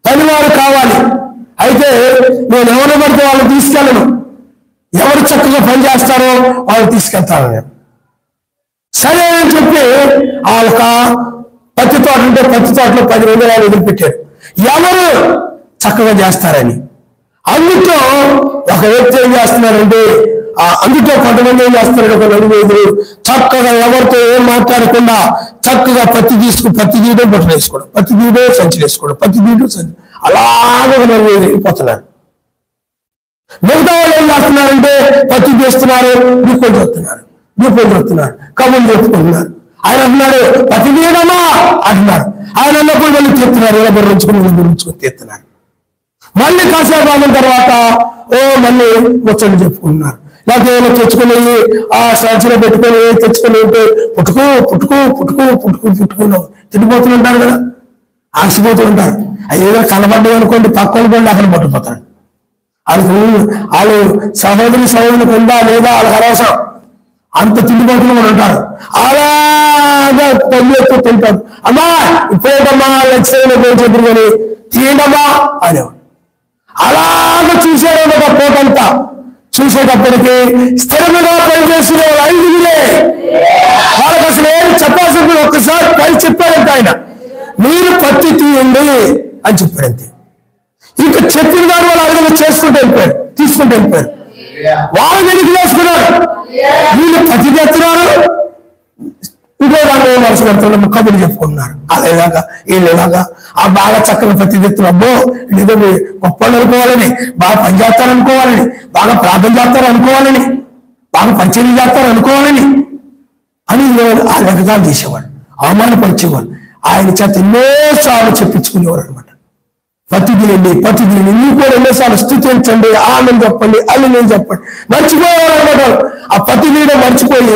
పనివారు కావాలి. అయితే నేను ఎవరు పడితే వాళ్ళు తీసుకెళ్ళను, ఎవరు చక్కగా పని చేస్తారో వాళ్ళు తీసుకెళ్తాను నేను. సరే అని చెప్పి ఆ ఒక పత్తి తోట ఉంటే పత్తి తోటలో 10 రోజులు వదిలిపెట్టారు, ఎవరు చక్కగా చేస్తారని. అందులో ఒక వ్యక్తి ఏం చేస్తున్నారంటే, అందులో కొంతమంది ఏం చేస్తున్నారు, ఒక 4-5 చక్కగా ఎవరితో ఏం మాట్లాడకుండా చక్కగా పత్తి తీయడం బట్టలు వేసుకోవడం, పత్తి తీయడం సంచులు వేసుకోవడం, పత్తి తీయడం సంచులు, అలాగే 4-5 వెళ్ళిపోతున్నారు. మిగతా వాళ్ళు ఏం చేస్తున్నారంటే పత్తి తీస్తున్నారు, దీపం చూస్తున్నారు, కబుర్లు చెప్పుకుంటున్నారు. ఆయన అంటున్నాడు పత్తి తీయడమా అంటున్నారు. ఆయన అన్నప్పుడు మళ్ళీ తీస్తున్నారు, ఇలా గుర్రించుకుని తీస్తున్నారు. మళ్ళీ కాసేపు అయిన తర్వాత మళ్ళీ ముచ్చట్లు చెప్పుకుంటున్నారు. లేకపోతే ఏమైనా తెచ్చుకుని ఆ సంచులో పెట్టుకొని తెచ్చుకుని ఉంటే పుట్టుకున్నాం తిండిపోతుంటారు కదా, ఆసిపోతూ ఉంటారు. అవి ఏదో కనబడ్డాయి అనుకోండి, పక్కన పడి అక్కడ పట్టుకుపోతాడు. వాళ్ళు సహోదరికి ఉందా లేదా వాళ్ళకి అనవసరం, అంత తిండిపోతులు కూడా ఉంటారు. అలాగా పళ్ళు ఎక్కువ తింటారు. అమ్మా ఇప్పుడేటమ్మా లక్ష్యంలో చెప్పుడు కానీ తీయడమ్మా అనేవాడు. అలాగా చూసేవాడు ఒక పోటంతా. చూసేటప్పటికి స్థిరముగా పనిచేసిన వాళ్ళు 5 వాళ్ళకి అసలు ఏం చెప్పాల్సింది ఒక్కసారి పని చెప్పారంటే ఆయన, మీరు పత్తి తీయండి అని చెప్పారంతే. ఇంకా చెప్పిన దాని వాళ్ళు అడుగులు తీసుకుంటూ వెళ్ళిపోయారు. వాళ్ళు ఎనికి వేసుకున్నారు, వీళ్ళు పత్తి తెస్తున్నారు, ఇంకో దాని మనసు పెడుతున్నారు, కబుర్లు చెప్పుకుంటున్నారు. అలాగా వీళ్ళలాగా ఆ బాగా చక్కగా పత్తి తెస్తున్నారు, అబ్బో ఏదో గొప్పలు అనుకోవాలని, బాగా పని చేస్తారనుకోవాలని, బాగా ప్రార్థన చేస్తారనుకోవాలని, బాగా పరిచయం చేస్తారనుకోవాలని అని ఆ రకదాలు చేసేవాడు, అవమానపరిచేవాడు. ఆయన చేత ఎన్నోసార్లు చెప్పించుకునేవారు అనమాట. పత్తి తీయండి మీరు కూడా ఎన్నోసార్లు స్థుతించండి, ఆమెను చెప్పండి, నేను చెప్పండి. మర్చిపోయేవారు అనమాట. ఆ పత్తి తీయడం మర్చిపోయి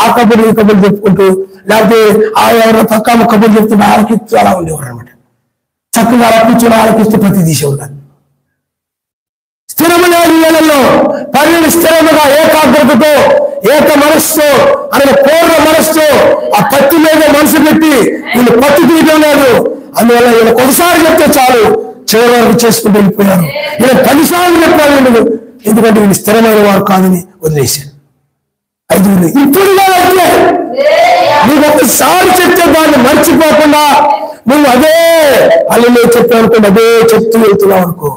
ఆ కబుర్లు చెప్పుకుంటూ, లేకపోతే ఆ ఎవరో పక్క కబుర్లు చెప్తుంటే ఆలకిస్తూ అలా ఉండేవారు అనమాట. చక్కగా అలా కూర్చొని ఆలకిస్తూ పత్తి తీసేవారు. స్థిరమైన నెలలో పనిని స్థిరముగా ఏకాగ్రతతో ఏక మనస్సు అనే పూర్ణ మనస్సు ఆ పత్తి మీద మనసు పెట్టి వీళ్ళు పత్తి తీయడం లేదు. అందువల్ల వీళ్ళు ఒకసారి చెప్తే చాలు, చివరి వరకు చేసుకుంటూ వెళ్ళిపోయారు. వీళ్ళు 10 సార్లు చెప్పాలి, ఎందుకంటే వీళ్ళు స్థిరమైన వారు కాదని వదిలేశారు. 5 ఇప్పుడు నువ్వు ఒకసారి చెప్తే దాన్ని మర్చిపోకుండా నువ్వు అదే అల్లు చెప్పావు అనుకోండి, అదే చెప్తూ వెళ్తున్నావు అనుకో,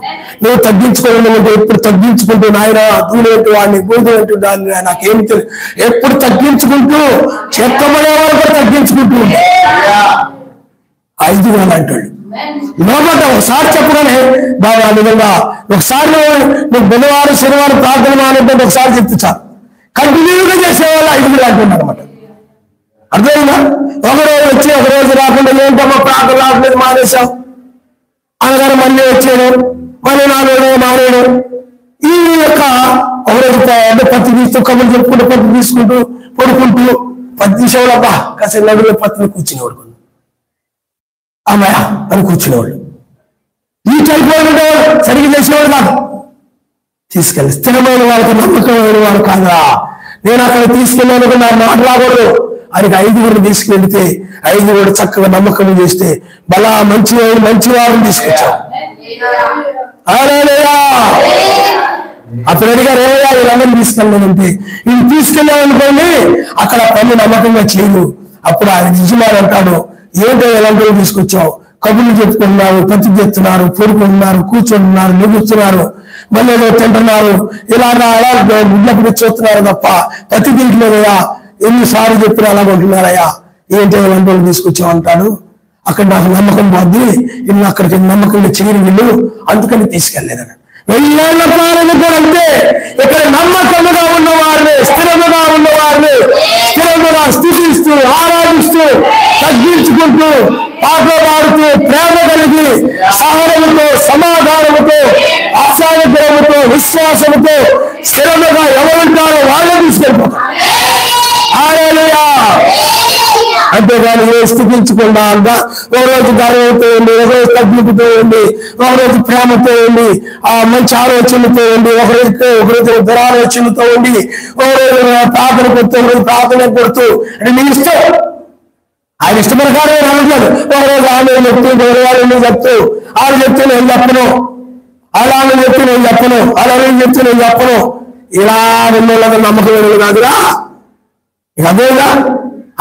నువ్వు తగ్గించుకోవాలంటే ఎప్పుడు తగ్గించుకుంటూ నాయన దూరేంటి వాడిని గోధుమేంటి దాన్ని నాకేం తెలియదు, ఎప్పుడు తగ్గించుకుంటూ చెత్తమనే వరకు తగ్గించుకుంటూ 5 అంటాడు. లోపల ఒకసారి చెప్పగానే బాబా నిజంగా ఒకసారి నువ్వు బుధవారం శనివారం ప్రార్థన మానేంటే ఒకసారి చెప్తే చాలు, కంటిన్యూగా చేసేవాళ్ళు 5 అంటున్నారు అనమాట. అర్థమైందా? ఒకరోజు వచ్చి ఒకరోజు రాకుండా ఏంటమ్మా ప్రార్థన రావట్లేదు మానేశాం అనగానే మళ్ళీ వచ్చాడు, మళ్ళీ 4 రోజులు మానేడు. ఈ యొక్క ఒకరోజు పత్తి తీస్తూ కబుర్లు చెప్పుకుంటూ పత్తి తీసుకుంటూ పడుకుంటూ 10 నిమిషాలు అబ్బా కాసేపు నడులో పత్తిని కూర్చునేవాడు, అమ్మాయ అని కూర్చునేవాళ్ళు. ఈ టైప్ సరిగ్గా చేసేవాడు కాదు. తీసుకెళ్ళి స్థిరమైన వాళ్ళకి నమ్మకమైన వాడు కాదా, నేను అక్కడ తీసుకెళ్ళాను నా మాట రాకూడదు అని 5 తీసుకెళ్తే 5 చక్కగా నమ్మకం చేస్తే బలా మంచి వారిని తీసుకొచ్చావు. అప్పుడు అడిగారు వీళ్ళందరినీ తీసుకెళ్ళానంటే ఇది తీసుకెళ్ళామనుకోండి అక్కడ పని నమ్మకంగా చేయదు. అప్పుడు ఆయన యజమాని అంటాడు, ఏంటో ఎలాంటి తీసుకొచ్చావు, కబుర్లు చెప్పుకుంటున్నారు, పత్తి చెప్తున్నారు, పొడుకుంటున్నారు, కూర్చుంటున్నారు, నిగుస్తున్నారు, మళ్ళీ ఏదో తింటున్నారు, ఇలాగా అలా గుడ్లప్పుడు చూస్తున్నారు తప్ప పత్తి తింటలేదయ్యా, ఎన్నిసార్లు చెప్పినా అలాగ ఉంటున్నారయ్యా, ఏంటో ఎలాంటి తీసుకొచ్చావు అంటాడు. అక్కడ నాకు నమ్మకం పోద్ది, ఇల్లు అక్కడికి నమ్మకంగా చేయరు వీళ్ళు, అందుకని తీసుకెళ్ళలేదన్న. 1000 పాలన కూడా అంతే. ఇక్కడ నమ్మకముగా ఉన్నవారిని, స్థిరముగా ఉన్నవారిని స్థిరముగా స్థుతిస్తూ, ఆరాధిస్తూ, తగ్గించుకుంటూ, పాటలు పాడుతూ, ప్రేమ కలిగి, సహనముతో, సమాధానముతో, ఆశానుగ్రహముతో, విశ్వాసముతో స్థిరముగా ఎవరుంటారో వాళ్ళే తీసుకెళ్ళిపోతారు. హల్లెలూయా. అంతేగాని ఏ స్థితించకుండా ఒక రోజు గర్వంతో ఉండి, ఒక రోజు తగ్గింపుతో ఉండి, ఒక రోజు ప్రేమతో ఉండి, ఆ మంచి ఆలోచనతో ఉండి, ఒకరోజు దురాలోచనతో ఉండి, ఒక రోజు ప్రార్థన కొడుతూ, ఒక రోజు ప్రార్థన కొడుతూ, అంటే నీ ఇష్టం, ఆయన ఇష్ట ప్రకారం అనట్లేదు. ఒక రోజు ఆమె చెప్తూ, వాళ్ళు చెప్తూ, వాళ్ళు చెప్తూ నేను చెప్పను, అలా చెప్తూ నేను చెప్పను, అలా చెప్తూ నేను చెప్పను, ఇలా ఉన్నోళ్ళ నమ్మకం కాదురా. ఇక అదేగా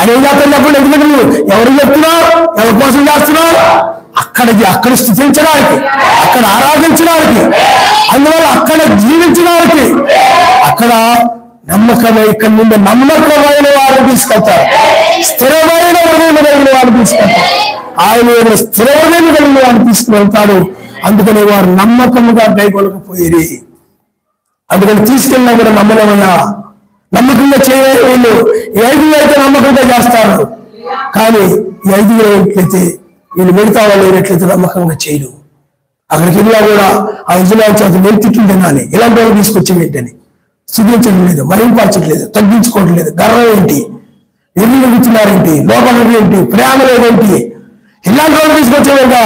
అని ఏం చేస్తాను చెప్పండి. ఎందుకంటే నువ్వు ఎవరు చెప్తున్నావు, ఎవరి కోసం చేస్తున్నావు, అక్కడ స్థితించడానికి, అక్కడ ఆరాధించడానికి, అందువల్ల అక్కడ జీవించడానికి, అక్కడ ఇక్కడ నుండి నమ్మకమైన వారిని తీసుకెళ్తారు, స్థిరమైన కలిగిన వారిని తీసుకెళ్తారు. ఆయన స్థిరమైన కలిగిన వారిని తీసుకువెళ్తాడు. అందుకని వారు నమ్మకముగా కైకొనకపోయేది. అందుకని తీసుకెళ్ళినా కూడా నమ్మలేమయ్యా, నమ్మకంగా చేయలేదు. వీళ్ళు 5 అయితే నమ్మకంగా చేస్తారు, కానీ 5 వేయట్లయితే వీళ్ళు మిగతా వాళ్ళు వేయట్లయితే నమ్మకంగా చేయరు. అక్కడికి వెళ్ళినా కూడా ఆ యజమాని చేత నెత్తిట్లు తినాలి. ఇలాంటి వాళ్ళు తీసుకొచ్చి ఏంటని స్థుతించడం లేదు, మరింపరచట్లేదు, తగ్గించుకోవడం లేదు. గర్వం ఏంటి, ఎన్ని కూర్చున్నారేంటి, లోపల ఏంటి, ప్రేమ లేదేంటి, ఇలాంటి వాళ్ళు తీసుకొచ్చేవిగా.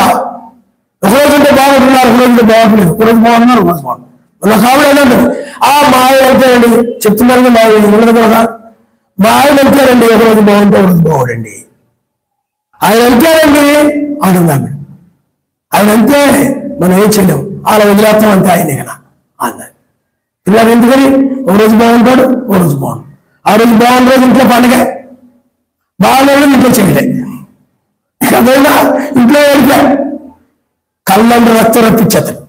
ఒకరోజు ఉంటే బాగుంటున్నారు, ఒకరోజు ఉంటే బాగుంటలేదు, ఒకరోజు బాగున్నారు, ఒకరోజు బాగుంటుంది. ఉన్న కాబట్టి ఏంటంటే మా ఆయన వెళ్తారండి చెప్తున్నారు, మా ఉండదు కదా, మా ఆయన వెళ్తారండి, ఒకరోజు బాగుంటే ఒకరోజు బాగుండండి. ఆయన వెళ్తారండి అంటుందండి. ఆయన అంతే, మనం ఏం చేయలేము, అలా వదిలేస్తాం అంతే ఆయన కదా అన్నారు. ఇలా ఎందుకని ఒకరోజు బాగుంటాడు, ఒకరోజు బాగుండు. ఆ రోజు బాగున్న రోజు ఇంట్లో పండుగ, బాగున్న ఇంట్లో చేయలే, అదైనా ఇంట్లో వెళ్తే కళ్ళంటే రక్తం రప్పించేస్తాడు,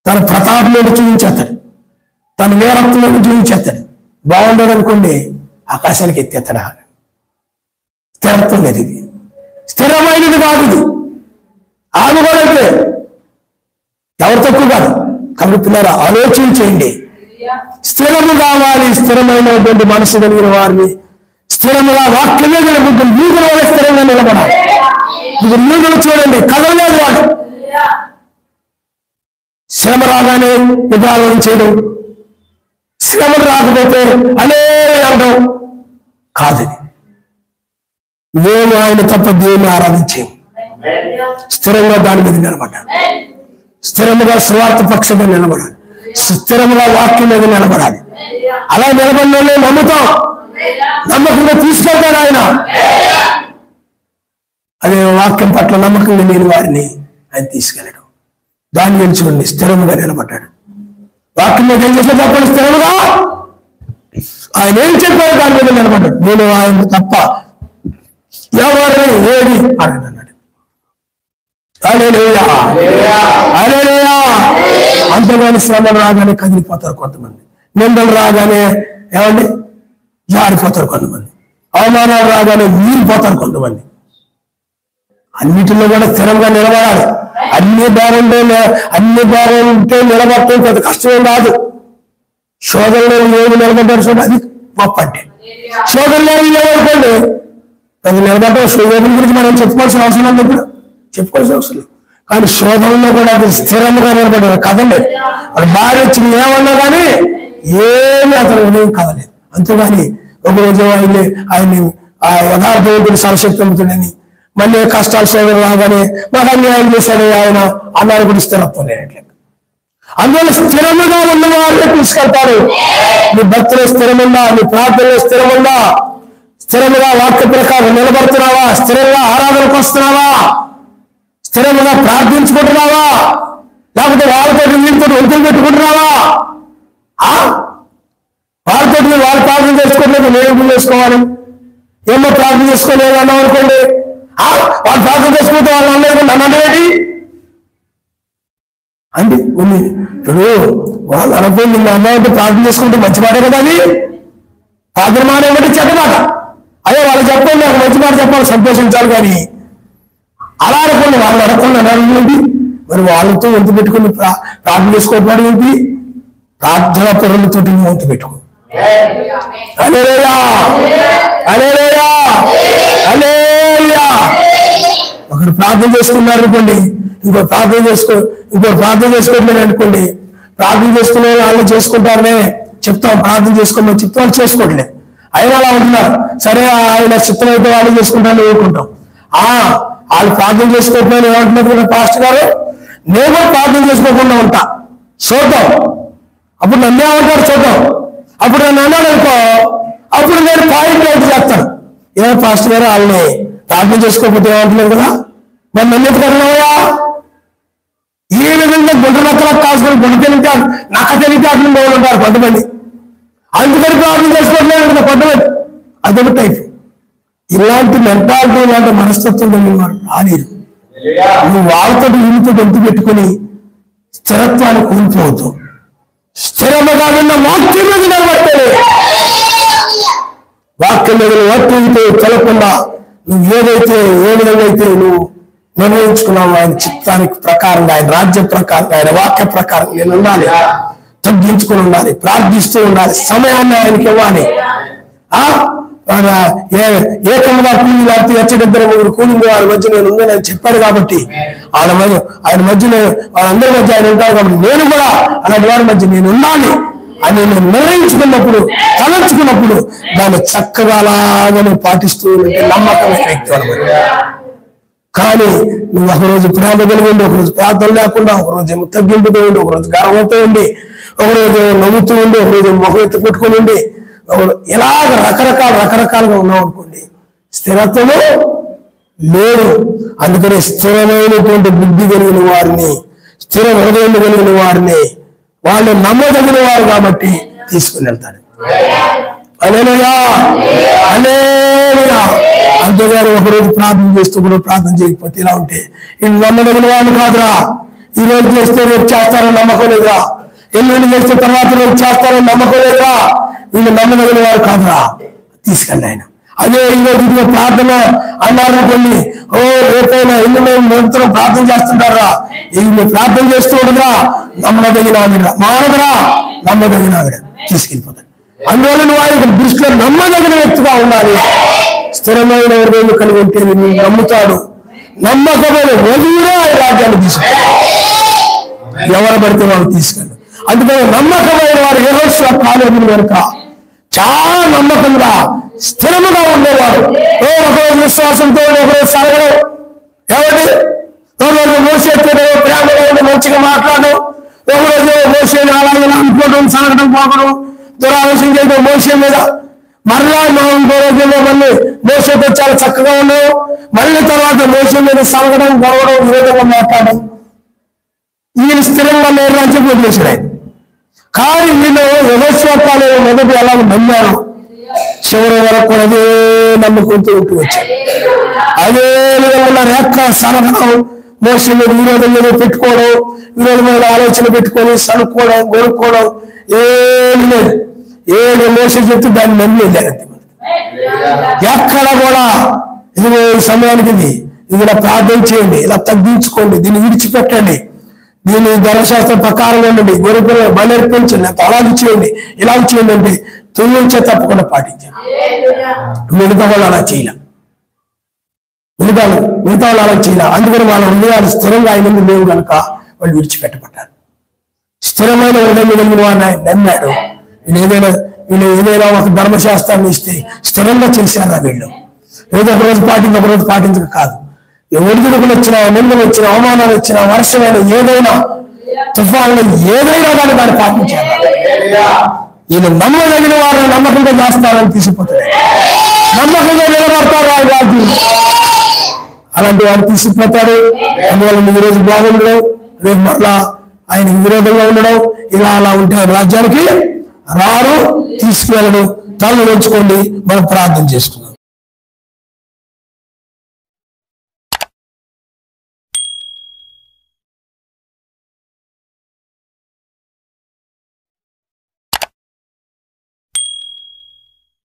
తన ప్రతాపంలో చూపించేస్తాడు, తన వీరత్వంలో చూపించేస్తాడు. బాగుండదు అనుకోండి, ఆకాశానికి ఎత్తేస్తాడు. స్థిరత్వం లేదు, ఇది స్థిరమైనది కాదు, ఇది ఆమె కూడా అయితే ఎవరు తక్కువ కాదు. కాబట్టి పిల్లరా ఆలోచన చేయండి, స్థిరము కావాలి. స్థిరమైనటువంటి మనసు కలిగిన వారిని స్థిరముగా వాక్యమే నిలబడుతుంది. నీకుల వల్ల స్థిరంగా నిలబడాలి. ఇది నీకులు చూడండి, కదలలేదు వాడు. శ్రమ రాగానే విధానం చేయడం, శ్రమలు రాకపోతే అనే అనడం కాదు. మేము ఆయన తప్ప దేవుని ఆరాధించాము. స్థిరంగా దాని మీద నిలబడ్డాను, స్థిరముగా స్వార్థ పక్షంగా నిలబడాలి, స్థిరముగా వాక్యం మీద నిలబడాలి. అలా నిలబడినే నమ్ముతాం, నమ్మకంగా తీసుకెళ్తాడు ఆయన. అదే వాక్యం పట్ల నమ్మకంగా లేని వారిని ఆయన తీసుకెళ్ళడం. దాన్ని ఎంచుకోండి, స్థిరముగా నిలబడ్డాడు. వాక్యం మీద ఏం చేస్తే తప్పని స్థిరముగా ఆయన ఏం చెప్పాడు దాని మీద నిలబడ్డాడు. నేను ఆయన తప్ప ఎవరిని ఏది అడగనన్నాడు. హల్లెలూయా, హల్లెలూయా. అంతగాని శ్రమలు రాగానే కదిలిపోతారు కొంతమంది, నిందలు రాగానే ఏమండి జారిపోతారు కొంతమంది, అవమానాలు రాగానే వీరిపోతారు కొంతమంది. అన్నిటిలో కూడా స్థిరంగా నిలబడాలి. అన్ని బాగుంటే నిలబడటం పెద్ద కష్టమేం కాదు. శోధనలో ఏమి నిలబడ్డారు చూడండి, అది గొప్ప. అంటే శోధనలో లేవనుకోండి పెద్ద నిలబడ్డారు. శోధన గురించి మనం చెప్పుకోవాల్సిన అవసరం లేదు, ఇప్పుడు చెప్పుకోవాల్సిన అవసరం లేదు. కానీ శోధనలో కూడా అది స్థిరంగా నిలబడ్డారు. కదండి, అది భార్య వచ్చింది ఏమన్నా కానీ ఏమి అతను ఉదయం కదలేదు. అంతేగాని ఒకరోజు ఆయన్ని ఆ యథార్థవంతుడు సర్వశక్తివంతుడని, మళ్ళీ కష్టాలు శోధన రాగానే మాకు అన్యాయం చేశాడు ఆయన అన్నారు కూడా స్థిరత్వం లేనట్లేదు. అందువల్ల స్థిరముగా ఉన్న వాళ్ళే తీసుకెళ్తారు. నీ భక్తులు స్థిరముందా, నీ ప్రార్థనలో స్థిరముందా, స్థిరముగా వాక్య ప్రకారం నిలబడుతున్నావా, స్థిరంగా ఆరాధనకు వస్తున్నావా, స్థిరముగా ప్రార్థించుకుంటున్నావా, లేకపోతే వాళ్ళతో వీళ్ళతో ఒంతులు పెట్టుకుంటున్నావా? వాళ్ళతో వాళ్ళు ప్రార్థన చేసుకోవట్లేదు, నేను చేసుకోవాలి. ఏమో ప్రార్థన చేసుకోలేదు అన్నాం అనుకోండి, వాళ్ళు ప్రార్థన చేసుకుంటే వాళ్ళు అన్నది నన్నేటి అండి. ఇప్పుడు వాళ్ళు అనుకోండి, మీ అమ్మాయి ప్రార్థన చేసుకుంటే మంచి మాట కదా, అది ప్రార్థన మాట ఏమంటే చెడ్డ మాట. అదే వాళ్ళు చెప్పండి, నాకు మంచి మాట చెప్పాలి, సంతోషించాలి. కానీ అలా అనుకోండి, వాళ్ళు అడగకుండా అనాలి. మరి వాళ్ళతో వంతు పెట్టుకుని ప్రార్థన చేసుకోవడం ఏంటి? ప్రార్థన పరులతో వంతు పెట్టుకో. హల్లెలూయా, హల్లెలూయా, హల్లెలూయా. ఒకరు ప్రార్థన చేసుకున్నారు అనుకోండి, ఇంకో ప్రార్థన చేసుకోవట్లేదు అనుకోండి. ప్రార్థన చేసుకునే వాళ్ళు చేసుకుంటారనే చెప్తాం, ప్రార్థన చేసుకోమని చెప్తాం, చేసుకోవట్లేదు. అయినా అలా ఉంటున్నారు. సరే ఆయన చిత్తం అయితే వాళ్ళు చేసుకుంటారని ఊరుకుంటాం. వాళ్ళు ప్రార్థన చేసుకోకపోయినా ఏమంటున్నారు పాస్టర్ గారు, నేను కూడా ప్రార్థన చేసుకోకుండా ఉంటా, చూద్దాం. అప్పుడు నన్ను ఏమంటారు చూద్దాం. అప్పుడు నన్ను అన్నాడు అనుకో, అప్పుడు నేను పాయింట్ అవుట్ చేస్తాను. ఏమో పాస్టర్ గారు వాళ్ళని ప్రార్థన చేసుకోకపోతే ఏమంటున్నారు కదా, మరి నన్ను ఎందుకు అన్నావా? ఈ విధంగా గుంట నక్కలకు కాసుకొని గుంట తెలియక నక్క తెలియక ఉంటారు కొంతమంది. అందుకని ప్రార్థన చేసుకోవట్లేదు కొంతమంది. అదొక టైప్. ఇలాంటి మెంటాలిటీ, ఇలాంటి మనస్తత్వం కలిగిన వారు రాలేదు. నువ్వు వాళ్ళతో వీళ్ళతో గొంతు పెట్టుకుని స్థిరత్వాన్ని కోల్పోవద్దు. స్థిరముగా ఉన్న వాక్యం మీద నిలబడతాడు. వాక్యం మీద ఒట్టితో చదవకుండా నువ్వు ఏదైతే ఏ విధంగా అయితే నువ్వు నిర్ణయించుకున్నావు ఆయన చిత్తానికి ప్రకారంగా, ఆయన రాజ్యం ప్రకారంగా, ఆయన వాక్య ప్రకారం నేను ఉండాలి, తగ్గించుకుని ఉండాలి, ప్రార్థిస్తూ ఉండాలి, సమయాన్ని ఆయనకి ఇవ్వాలి. ఏకంగా కూలి లేకపోతే ఎచ్చడిద్దరు ముగ్గురు కూలింగ్ వాళ్ళ మధ్య నేను ఉందని చెప్పాడు కాబట్టి ఆయన మధ్యలో వాళ్ళందరి మధ్య ఆయన ఉంటారు కాబట్టి నేను కూడా అలాంటి వారి మధ్య నేను ఉండాలి అని నేను నిర్ణయించుకున్నప్పుడు, తలంచుకున్నప్పుడు దాన్ని చక్కగా అలాగనే పాటిస్తూ నమ్మకమైన వ్యక్తి అనమాట. కానీ నువ్వు ఒకరోజు ప్రేమ కలిగి ఉండి, ఒకరోజు ప్రార్థన లేకుండా, ఒకరోజు తగ్గింపుతూ ఉండి, ఒకరోజు గర్వంతో ఉండి, ఒకరోజు నవ్వుతూ ఉండి, ఒకరోజు మొహం ఎత్తి పెట్టుకుని ఉండి, ఇలాగ రకరకాలుగా ఉన్నావు అనుకోండి, స్థిరత్వము లేదు. అందుకని స్థిరమైనటువంటి బుద్ధి కలిగిన వారిని, స్థిర హృదయం కలిగిన వారిని, వాళ్ళు నమ్మదగిన వారు కాబట్టి తీసుకుని వెళ్తారు. హల్లెలూయా, హల్లెలూయా. అంతేగాని ఒకరోజు ప్రార్థన చేస్తూ కూడా ప్రార్థన చేయకపోతే ఇలా ఉంటే వీళ్ళు నమ్మదగిన వాళ్ళు కాదురా. ఈ రోజు చేస్తే రేపు చేస్తారని నమ్మకం లేదురా, ఎల్లుండి చేస్తే తర్వాత రేపు చేస్తారని నమ్మకం లేదురా. వీళ్ళు నమ్మదగిన వారు కాదురా, తీసుకెళ్ళి ఆయన. అదే ఈరోజు ప్రార్థన అన్నారు కొన్ని, రేపైనా ఎల్లుండి నిరంతరం ప్రార్థన చేస్తుంటారా, వీళ్ళు ప్రార్థన చేస్తూ ఉండదురా, నమ్మదగిన ఆవిడ మానదురా, నమ్మదగిన ఆవిడ తీసుకెళ్ళిపోతాడు. అందువల్ల నువ్వు ఆయన దృష్టిలో నమ్మదగిన వ్యక్తిగా ఉండాలి. స్థిరమైన హృదయం కలిగి ఉంటే నువ్వు నమ్ముతాడు. నమ్మకమైన వదిలినా ఆయన రాజ్యాన్ని తీసుకెళ్ళి ఎవరు పడితే వాళ్ళు తీసుకెళ్ళి. అందుకని నమ్మకమైన వారు యెహోషువ కాలేబు కనుక చాలా నమ్మకంగా స్థిరముగా ఉండేవారు. ఒకరోజు విశ్వాసంతో, ఒకరోజు సరగడం, ఏమండి ఒకరోజు మోసేతో ప్రేమగా ఉండి మంచిగా మాట్లాడడం, ఒకరోజు మోసేని అలాగే అనుకోవడం, సరగడం, పోవడం, దురాలోచన చేయడం మోసే మీద. మరలా ఇంకో రోజుల్లో మళ్ళీ మోసేతో చాలా చక్కగా ఉండవు, మళ్ళీ తర్వాత మోసే మీద సరగడం, గొడవడం, ఈ విధంగా మాట్లాడడం. ఈయన స్థిరంగా లేరు అని చెప్పి వదిలేసాడు ఆయన. కానీ వీళ్ళు యెహోషువ కాలేబు మొదటి ఎలా నమ్మారు, చివరి వరకు కూడా అదే నమ్ముకుంటూ ఉంటూ వచ్చారు. అదే విధంగా రేఖ సరగడం, మోసే మీద విరోధం మీద పెట్టుకోవడం, విరోధమైన ఆలోచన పెట్టుకొని సనుక్కోవడం, గొనుక్కోవడం ఏమి లేదు. ఏడు మోసే చెప్తే దాన్ని నమ్మి వెళ్ళారంతే. ఎక్కడ కూడా ఇది సమయానికి ఇది ఇలా ప్రార్థన చేయండి, ఇలా తగ్గించుకోండి, దీన్ని విడిచిపెట్టండి, దీన్ని ధర్మశాస్త్రం ప్రకారంగా ఉండండి, గొర్రెపిల్ల బలర్పించండి, అలాగే చేయండి, ఇలా చేయండి అంటే తుల్లించే తప్పకుండా పాటించండి. మిగతా వాళ్ళు అలా చేయలే, మిగతా వాళ్ళు అలా చేయలే. అందుకని వాళ్ళ హృదయాలు స్థిరంగా ఆయన లేవు కనుక వాళ్ళు విడిచిపెట్టబడ్డారు. స్థిరమైన హృదయం కలిగిన వాడిని ఆయన నమ్మాడు. వీళ్ళు ఏదైనా ఒక ధర్మశాస్త్రాన్ని ఇస్తే స్థిరంగా చేశారా వీళ్ళు? ఏదో ఒకరోజు పాటించక కాదు. ఒడిదుడుకులు వచ్చినా, నిందలు వచ్చినా, అవమానాలు వచ్చినా, వర్షమైన ఏదైనా, తుఫాన్లు ఏదైనా దాన్ని పాటించారు. ఈయన నమ్మదగిన వారిని నమ్మకంగా చేస్తారని తీసుకుపోతాడు, నమ్మకంగా నిలబడతారు ఆయన రాజు. అలాంటి వారు తీసుకుపోతాడు. అందువల్ల ఈ రోజు బాగుండడం, రేపు మళ్ళా ఆయనకి విరోధంగా ఉండడం, ఇలా అలా ఉంటే రాజ్యానికి రారు, తీసుకువెళ్ళడం. తల్లు ఉంచుకోండి, మనం ప్రార్థన చేసుకోండి.